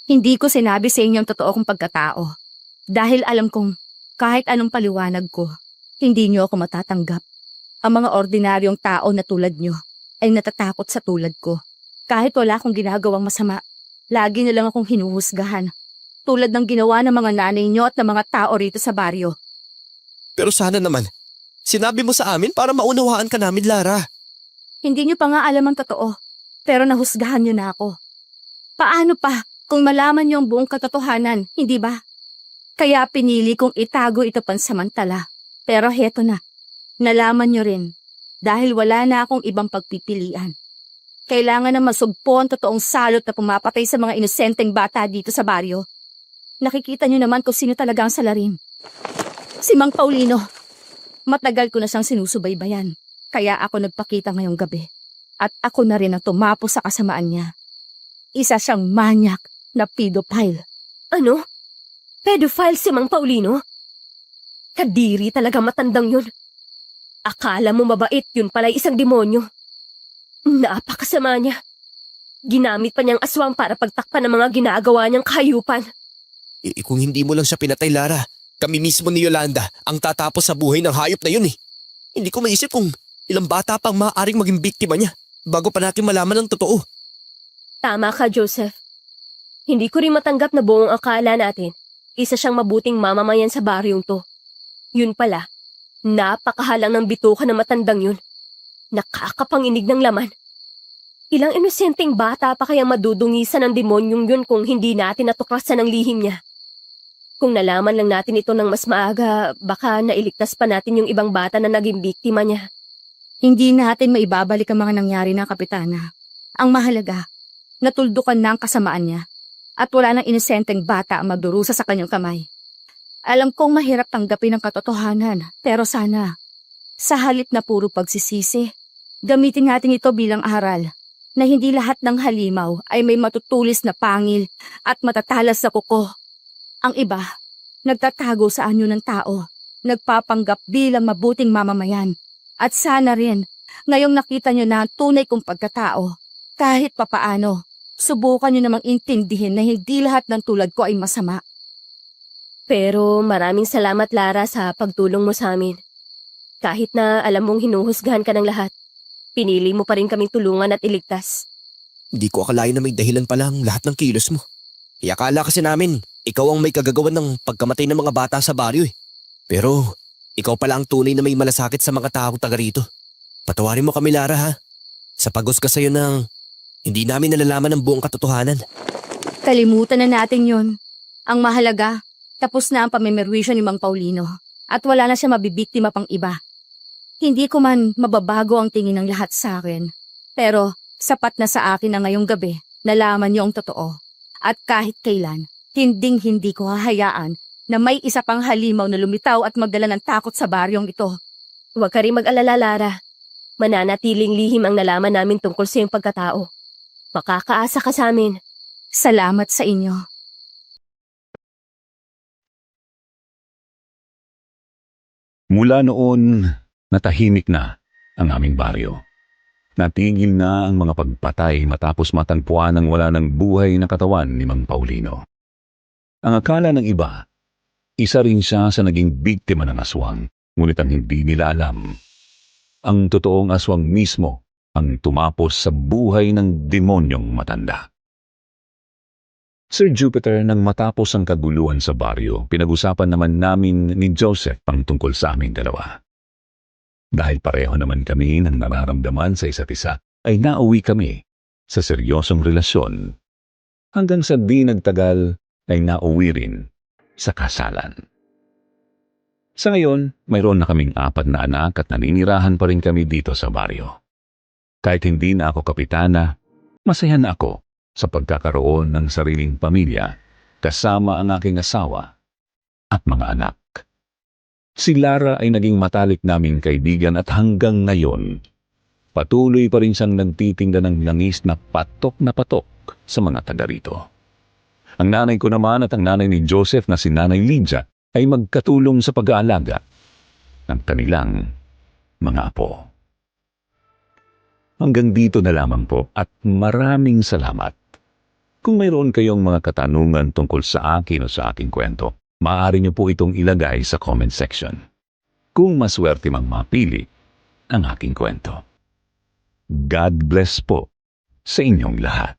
Hindi ko sinabi sa inyo ang totoo kong pagkatao. Dahil alam kong kahit anong paliwanag ko, hindi nyo ako matatanggap. Ang mga ordinaryong tao na tulad nyo ay natatakot sa tulad ko. Kahit wala akong ginagawang masama, lagi na lang akong hinuhusgahan. Tulad ng ginawa ng mga nanay nyo at ng mga tao rito sa baryo. Pero sana naman, sinabi mo sa amin para maunawaan ka namin, Lara. Hindi nyo pa nga alam ang totoo, pero nahusgahan nyo na ako. Paano pa kung malaman nyo ang buong katotohanan, hindi ba? Kaya pinili kong itago ito pansamantala. Pero heto na, nalaman nyo rin, dahil wala na akong ibang pagpipilian. Kailangan na masugpo ang totoong salot na pumapatay sa mga inosenteng bata dito sa baryo. Nakikita nyo naman kung sino talaga ang salarin. Si Mang Paulino. Matagal ko na siyang sinusubaybayan, kaya ako nagpakita ngayong gabi. At ako na rin ang tumapo sa kasamaan niya. Isa siyang manyak na pedophile. Ano? Pedophile si Mang Paulino? Kadiri talaga matandang yun. Akala mo mabait, yun pala'y isang demonyo. Napakasama niya. Ginamit pa niyang aswang para pagtakpan ng mga ginagawa niyang kahayupan. Kung hindi mo lang siya pinatay, Lara, kami mismo ni Yolanda ang tatapos sa buhay ng hayop na yun eh. Hindi ko maisip kung ilang bata pang maaaring maging biktima niya bago pa natin malaman ang totoo. Tama ka, Joseph. Hindi ko rin matanggap na buong akala natin isa siyang mabuting mamamayan sa baryong to. Yun pala, Napakahalang ng bituka ng matandang yun. Nakakapanginig ng laman. Ilang inosenteng bata pa kaya madudungisan ng demonyong yun kung hindi natin natuklasan ang lihim niya. Kung nalaman lang natin ito ng mas maaga, baka nailigtas pa natin yung ibang bata na naging biktima niya. Hindi natin maibabalik ang mga nangyari na, Kapitana. Ang mahalaga, natuldukan na ang kasamaan niya at wala nang inosenteng bata ang magdurusa sa kanyang kamay. Alam kong mahirap tanggapin ang katotohanan, pero sana, sa halip na puro pagsisisi, gamitin natin ito bilang aral na hindi lahat ng halimaw ay may matutulis na pangil at matatalas na kuko. Ang iba, nagtatago sa anyo ng tao, nagpapanggap bilang mabuting mamamayan. At sana rin, ngayong nakita nyo na ang tunay kong pagkatao, kahit papaano, subukan nyo namang intindihin na hindi lahat ng tulad ko ay masama. Pero maraming salamat, Lara, sa pagtulong mo sa amin. Kahit na alam mong hinuhusgahan ka ng lahat, pinili mo pa rin kaming tulungan at iligtas. Hindi ko akalain na may dahilan pala ang lahat ng kilos mo. Akala kasi namin, ikaw ang may kagagawan ng pagkamatay ng mga bata sa baryo eh. Pero, ikaw pala ang tunay na may malasakit sa mga taong taga rito. Patawarin mo kami, Lara, ha? Sa pagos ka sa'yo ng hindi namin nalalaman ang buong katotohanan. Kalimutan na natin yun. Ang mahalaga, tapos na ang pamimerwisyo ni Mang Paulino at wala na siya mabibiktima pang iba. Hindi ko man mababago ang tingin ng lahat sa akin, pero sapat na sa akin na ngayong gabi nalaman niyo ang totoo. At kahit kailan, hinding-hindi ko hahayaan na may isa pang halimaw na lumitaw at magdala ng takot sa baryong ito. Huwag ka rin mag-alala, Lara. Mananatiling lihim ang nalaman namin tungkol sa iyong pagkatao. Makakaasa ka sa amin. Salamat sa inyo. Mula noon, natahimik na ang aming baryo. Natigil na ang mga pagpatay matapos matagpuan ang wala ng buhay na katawan ni Mang Paulino. Ang akala ng iba, isa rin siya sa naging biktima ng aswang, ngunit ang hindi nila alam. Ang totoong aswang mismo ang tumapos sa buhay ng demonyong matanda. Sir Jupiter, nang matapos ang kaguluhan sa baryo, pinag-usapan naman namin ni Joseph ang tungkol sa aming dalawa. Dahil pareho naman kami ng nararamdaman sa isa't isa, ay nauwi kami sa seryosong relasyon. Hanggang sa di nagtagal ay nauwi rin sa kasalan. Sa ngayon, mayroon na kaming 4 na anak at naninirahan pa rin kami dito sa baryo. Kahit hindi na ako kapitana, masaya na ako sa pagkakaroon ng sariling pamilya kasama ang aking asawa at mga anak. Si Lara ay naging matalik naming kaibigan at hanggang ngayon, patuloy pa rin siyang nagtitinda ng langis na patok sa mga taga rito. Ang nanay ko naman at ang nanay ni Joseph na si Nanay Lydia ay magkatulong sa pag-aalaga ng kanilang mga apo. Hanggang dito na lamang po at maraming salamat. Kung mayroon kayong mga katanungan tungkol sa akin o sa aking kwento, maaari niyo po itong ilagay sa comment section. Kung maswerte mang mapili ang aking kwento. God bless po sa inyong lahat.